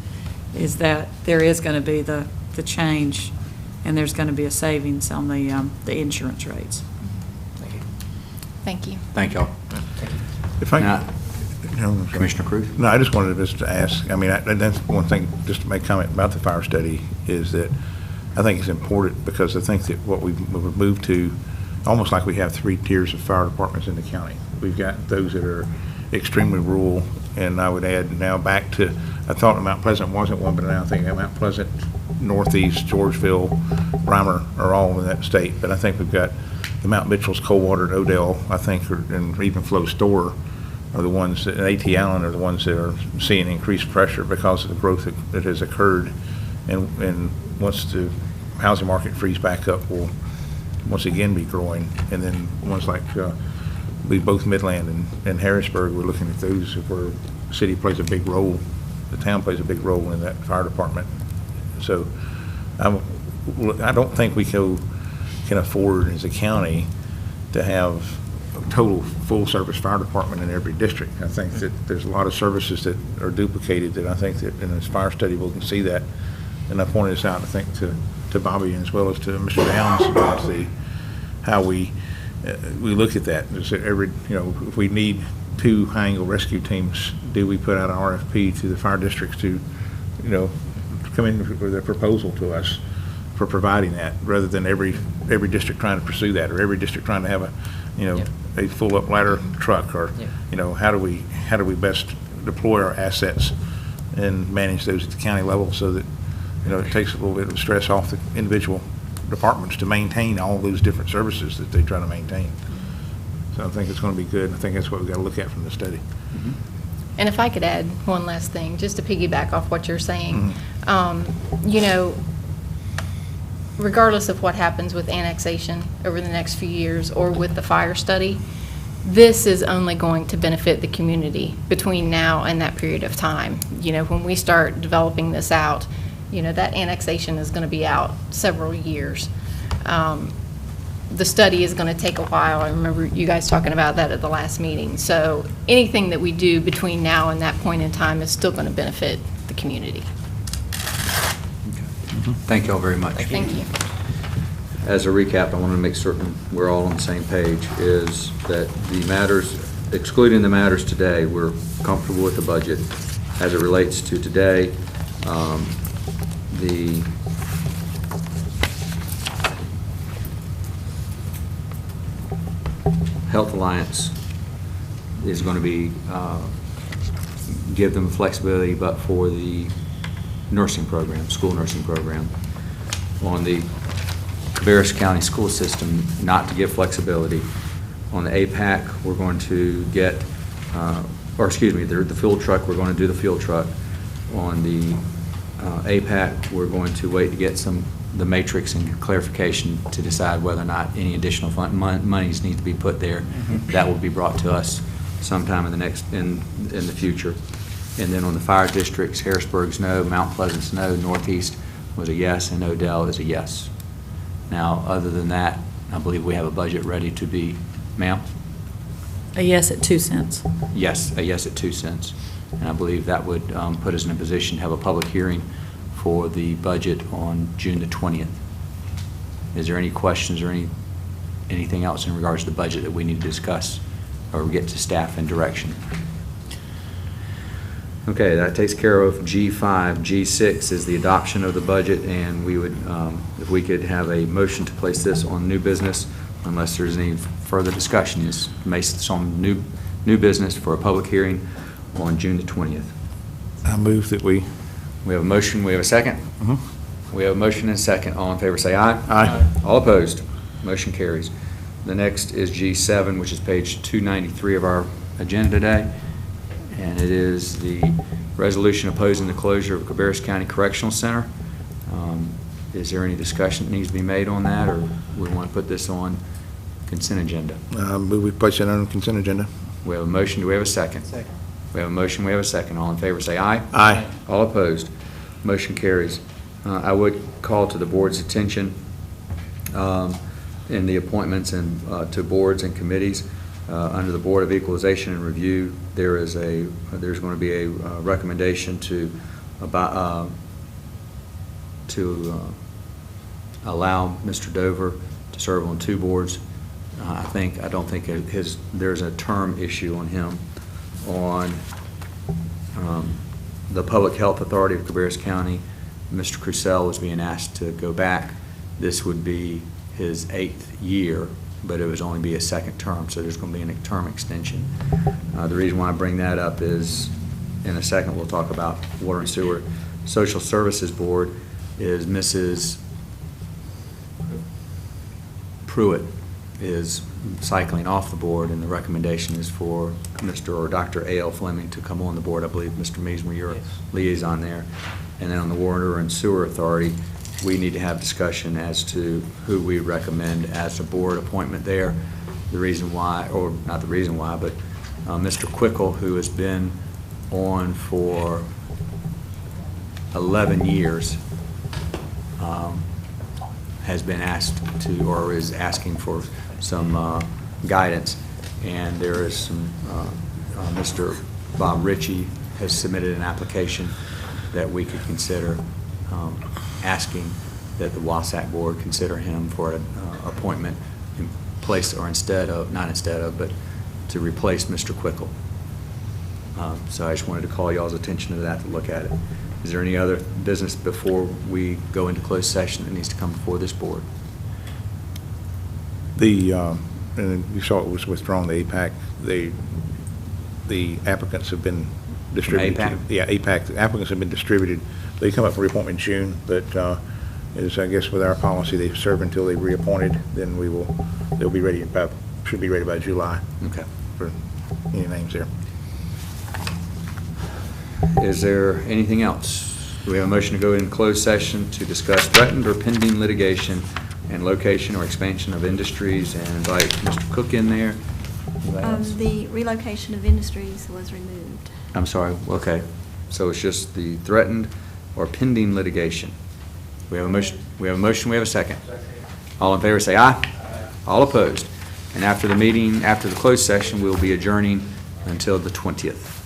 is that there is going to be the change, and there's going to be a savings on the insurance rates. Thank you. Thank y'all. if I, Now, Commissioner Cruz? No, I just wanted just to ask, I mean, that's one thing, just to make a comment about the fire study, is that I think it's important because I think that what we've moved to, almost like we have 3 tiers of fire departments in the county. We've got those that are extremely rural, and I would add now back to, I thought Mount Pleasant wasn't one, but now I think Mount Pleasant, Northeast, Georgeville, Reimer are all in that state. But I think we've got the Mount Mitchells, Coldwater, and Odell, I think, and even Flow Store are the ones, and A.T. Allen are the ones that are seeing increased pressure because of the growth that has occurred. And once the housing market frees back up, we'll once again be growing. And then ones like both Midland and Harrisburg, we're looking at those where the city plays a big role, the town plays a big role in that fire department. So I don't think we can afford as a county to have total full-service fire department in every district. I think that there's a lot of services that are duplicated that I think that in this fire study we can see that. And I pointed this out, I think, to Bobby as well as to Mr. Downs about how we look at that. Is that every, if we need 2 high-angle rescue teams, do we put out an RFP to the fire districts to, come in with a proposal to us for providing that, rather than every district trying to pursue that, or every district trying to have a full-up ladder truck, or, how do we best deploy our assets and manage those at the county level so that, it takes a little bit of stress off the individual departments to maintain all those different services that they try to maintain. So I think it's going to be good. I think that's what we've got to look at from the study. And if I could add one last thing, just to piggyback off what you're saying, regardless of what happens with annexation over the next few years or with the fire study, this is only going to benefit the community between now and that period of time. When we start developing this out, that annexation is going to be out several years. The study is going to take a while. I remember you guys talking about that at the last meeting. So anything that we do between now and that point in time is still going to benefit the community. Thank you all very much. Thank you. As a recap, I want to make certain we're all on the same page, is that the matters, excluding the matters today, we're comfortable with the budget. As it relates to today, the Health Alliance is going to be, give them flexibility, but for the nursing program, school nursing program. On the Cabarrus County school system, not to give flexibility. On the APAC, we're going to get, the fuel truck, we're going to do the fuel truck. On the APAC, we're going to wait to get the matrix and clarification to decide whether or not any additional monies need to be put there. That will be brought to us sometime in the future. And then on the fire districts, Harrisburg's no, Mount Pleasant's no, Northeast was a yes, and Odell is a yes. Now, other than that, I believe we have a budget ready to be, ma'am? A yes at 2 cents. Yes, a yes at 2 cents. And I believe that would put us in a position to have a public hearing for the budget on June the 20th. Is there any questions or anything else in regards to the budget that we need to discuss or get to staff and direction? Okay, that takes care of G5. G6 is the adoption of the budget, and we would, if we could have a motion to place this on new business, unless there's any further discussion, is place this on new business for a public hearing on June the 20th. I move that we have a motion. We have a second? We have a motion and a second. All in favor say aye. Aye. All opposed? Motion carries. The next is G7, which is page 293 of our agenda today. And it is the resolution opposing the closure of Cabarrus County Correctional Center. Is there any discussion that needs to be made on that, or we want to put this on consent agenda? Move we place it on the consent agenda. We have a motion. Do we have a second? Second. We have a motion. We have a second. All in favor say aye. Aye. All opposed? Motion carries. I would call to the board's attention in the appointments and to boards and committees. Under the Board of Equalization and Review, there's going to be a recommendation to allow Mr. Dover to serve on 2 boards. I don't think there's a term issue on him. On the Public Health Authority of Cabarrus County, Mr. Crucell was being asked to go back. This would be his 8th year, but it would only be a 2nd term, so there's going to be a term extension. The reason why I bring that up is, in a second, we'll talk about Water and Sewer. Social Services Board is Mrs. Pruitt is cycling off the board, and the recommendation is for Mr. or Dr. A.L. Fleming to come on the board. I believe, Mr. Measmer, you're a liaison there. And then on the Water and Sewer Authority, we need to have discussion as to who we recommend as a board appointment there. The reason why, or not the reason why, but Mr. Quickle, who has been on for 11 years, has been asked to, or is asking for some guidance. and there is some, Mr. Bob Ritchie has submitted an application that we could consider asking that the Wasatch Board consider him for an appointment in place, or instead of, not instead of, but to replace Mr. Quickle. So I just wanted to call y'all's attention to that, to look at it. Is there any other business before we go into closed session that needs to come before this board? And you saw it was withdrawn, the APAC, the applicants have been distributed. APAC? Yeah, APAC, the applicants have been distributed. They come up for reappointment in June, but as I guess with our policy, they serve until they're reappointed, then they'll be ready about, should be ready by July. Okay. For any names there. Is there anything else? Do we have a motion to go in closed session to discuss threatened or pending litigation and location or expansion of industries, and invite Mr. Cook in there? Anybody else? The relocation of industries was removed. I'm sorry, okay. So it's just the threatened or pending litigation. We have a motion, we have a second. All in favor say aye. All opposed. And after the meeting, after the closed session, we'll be adjourning until the 20th.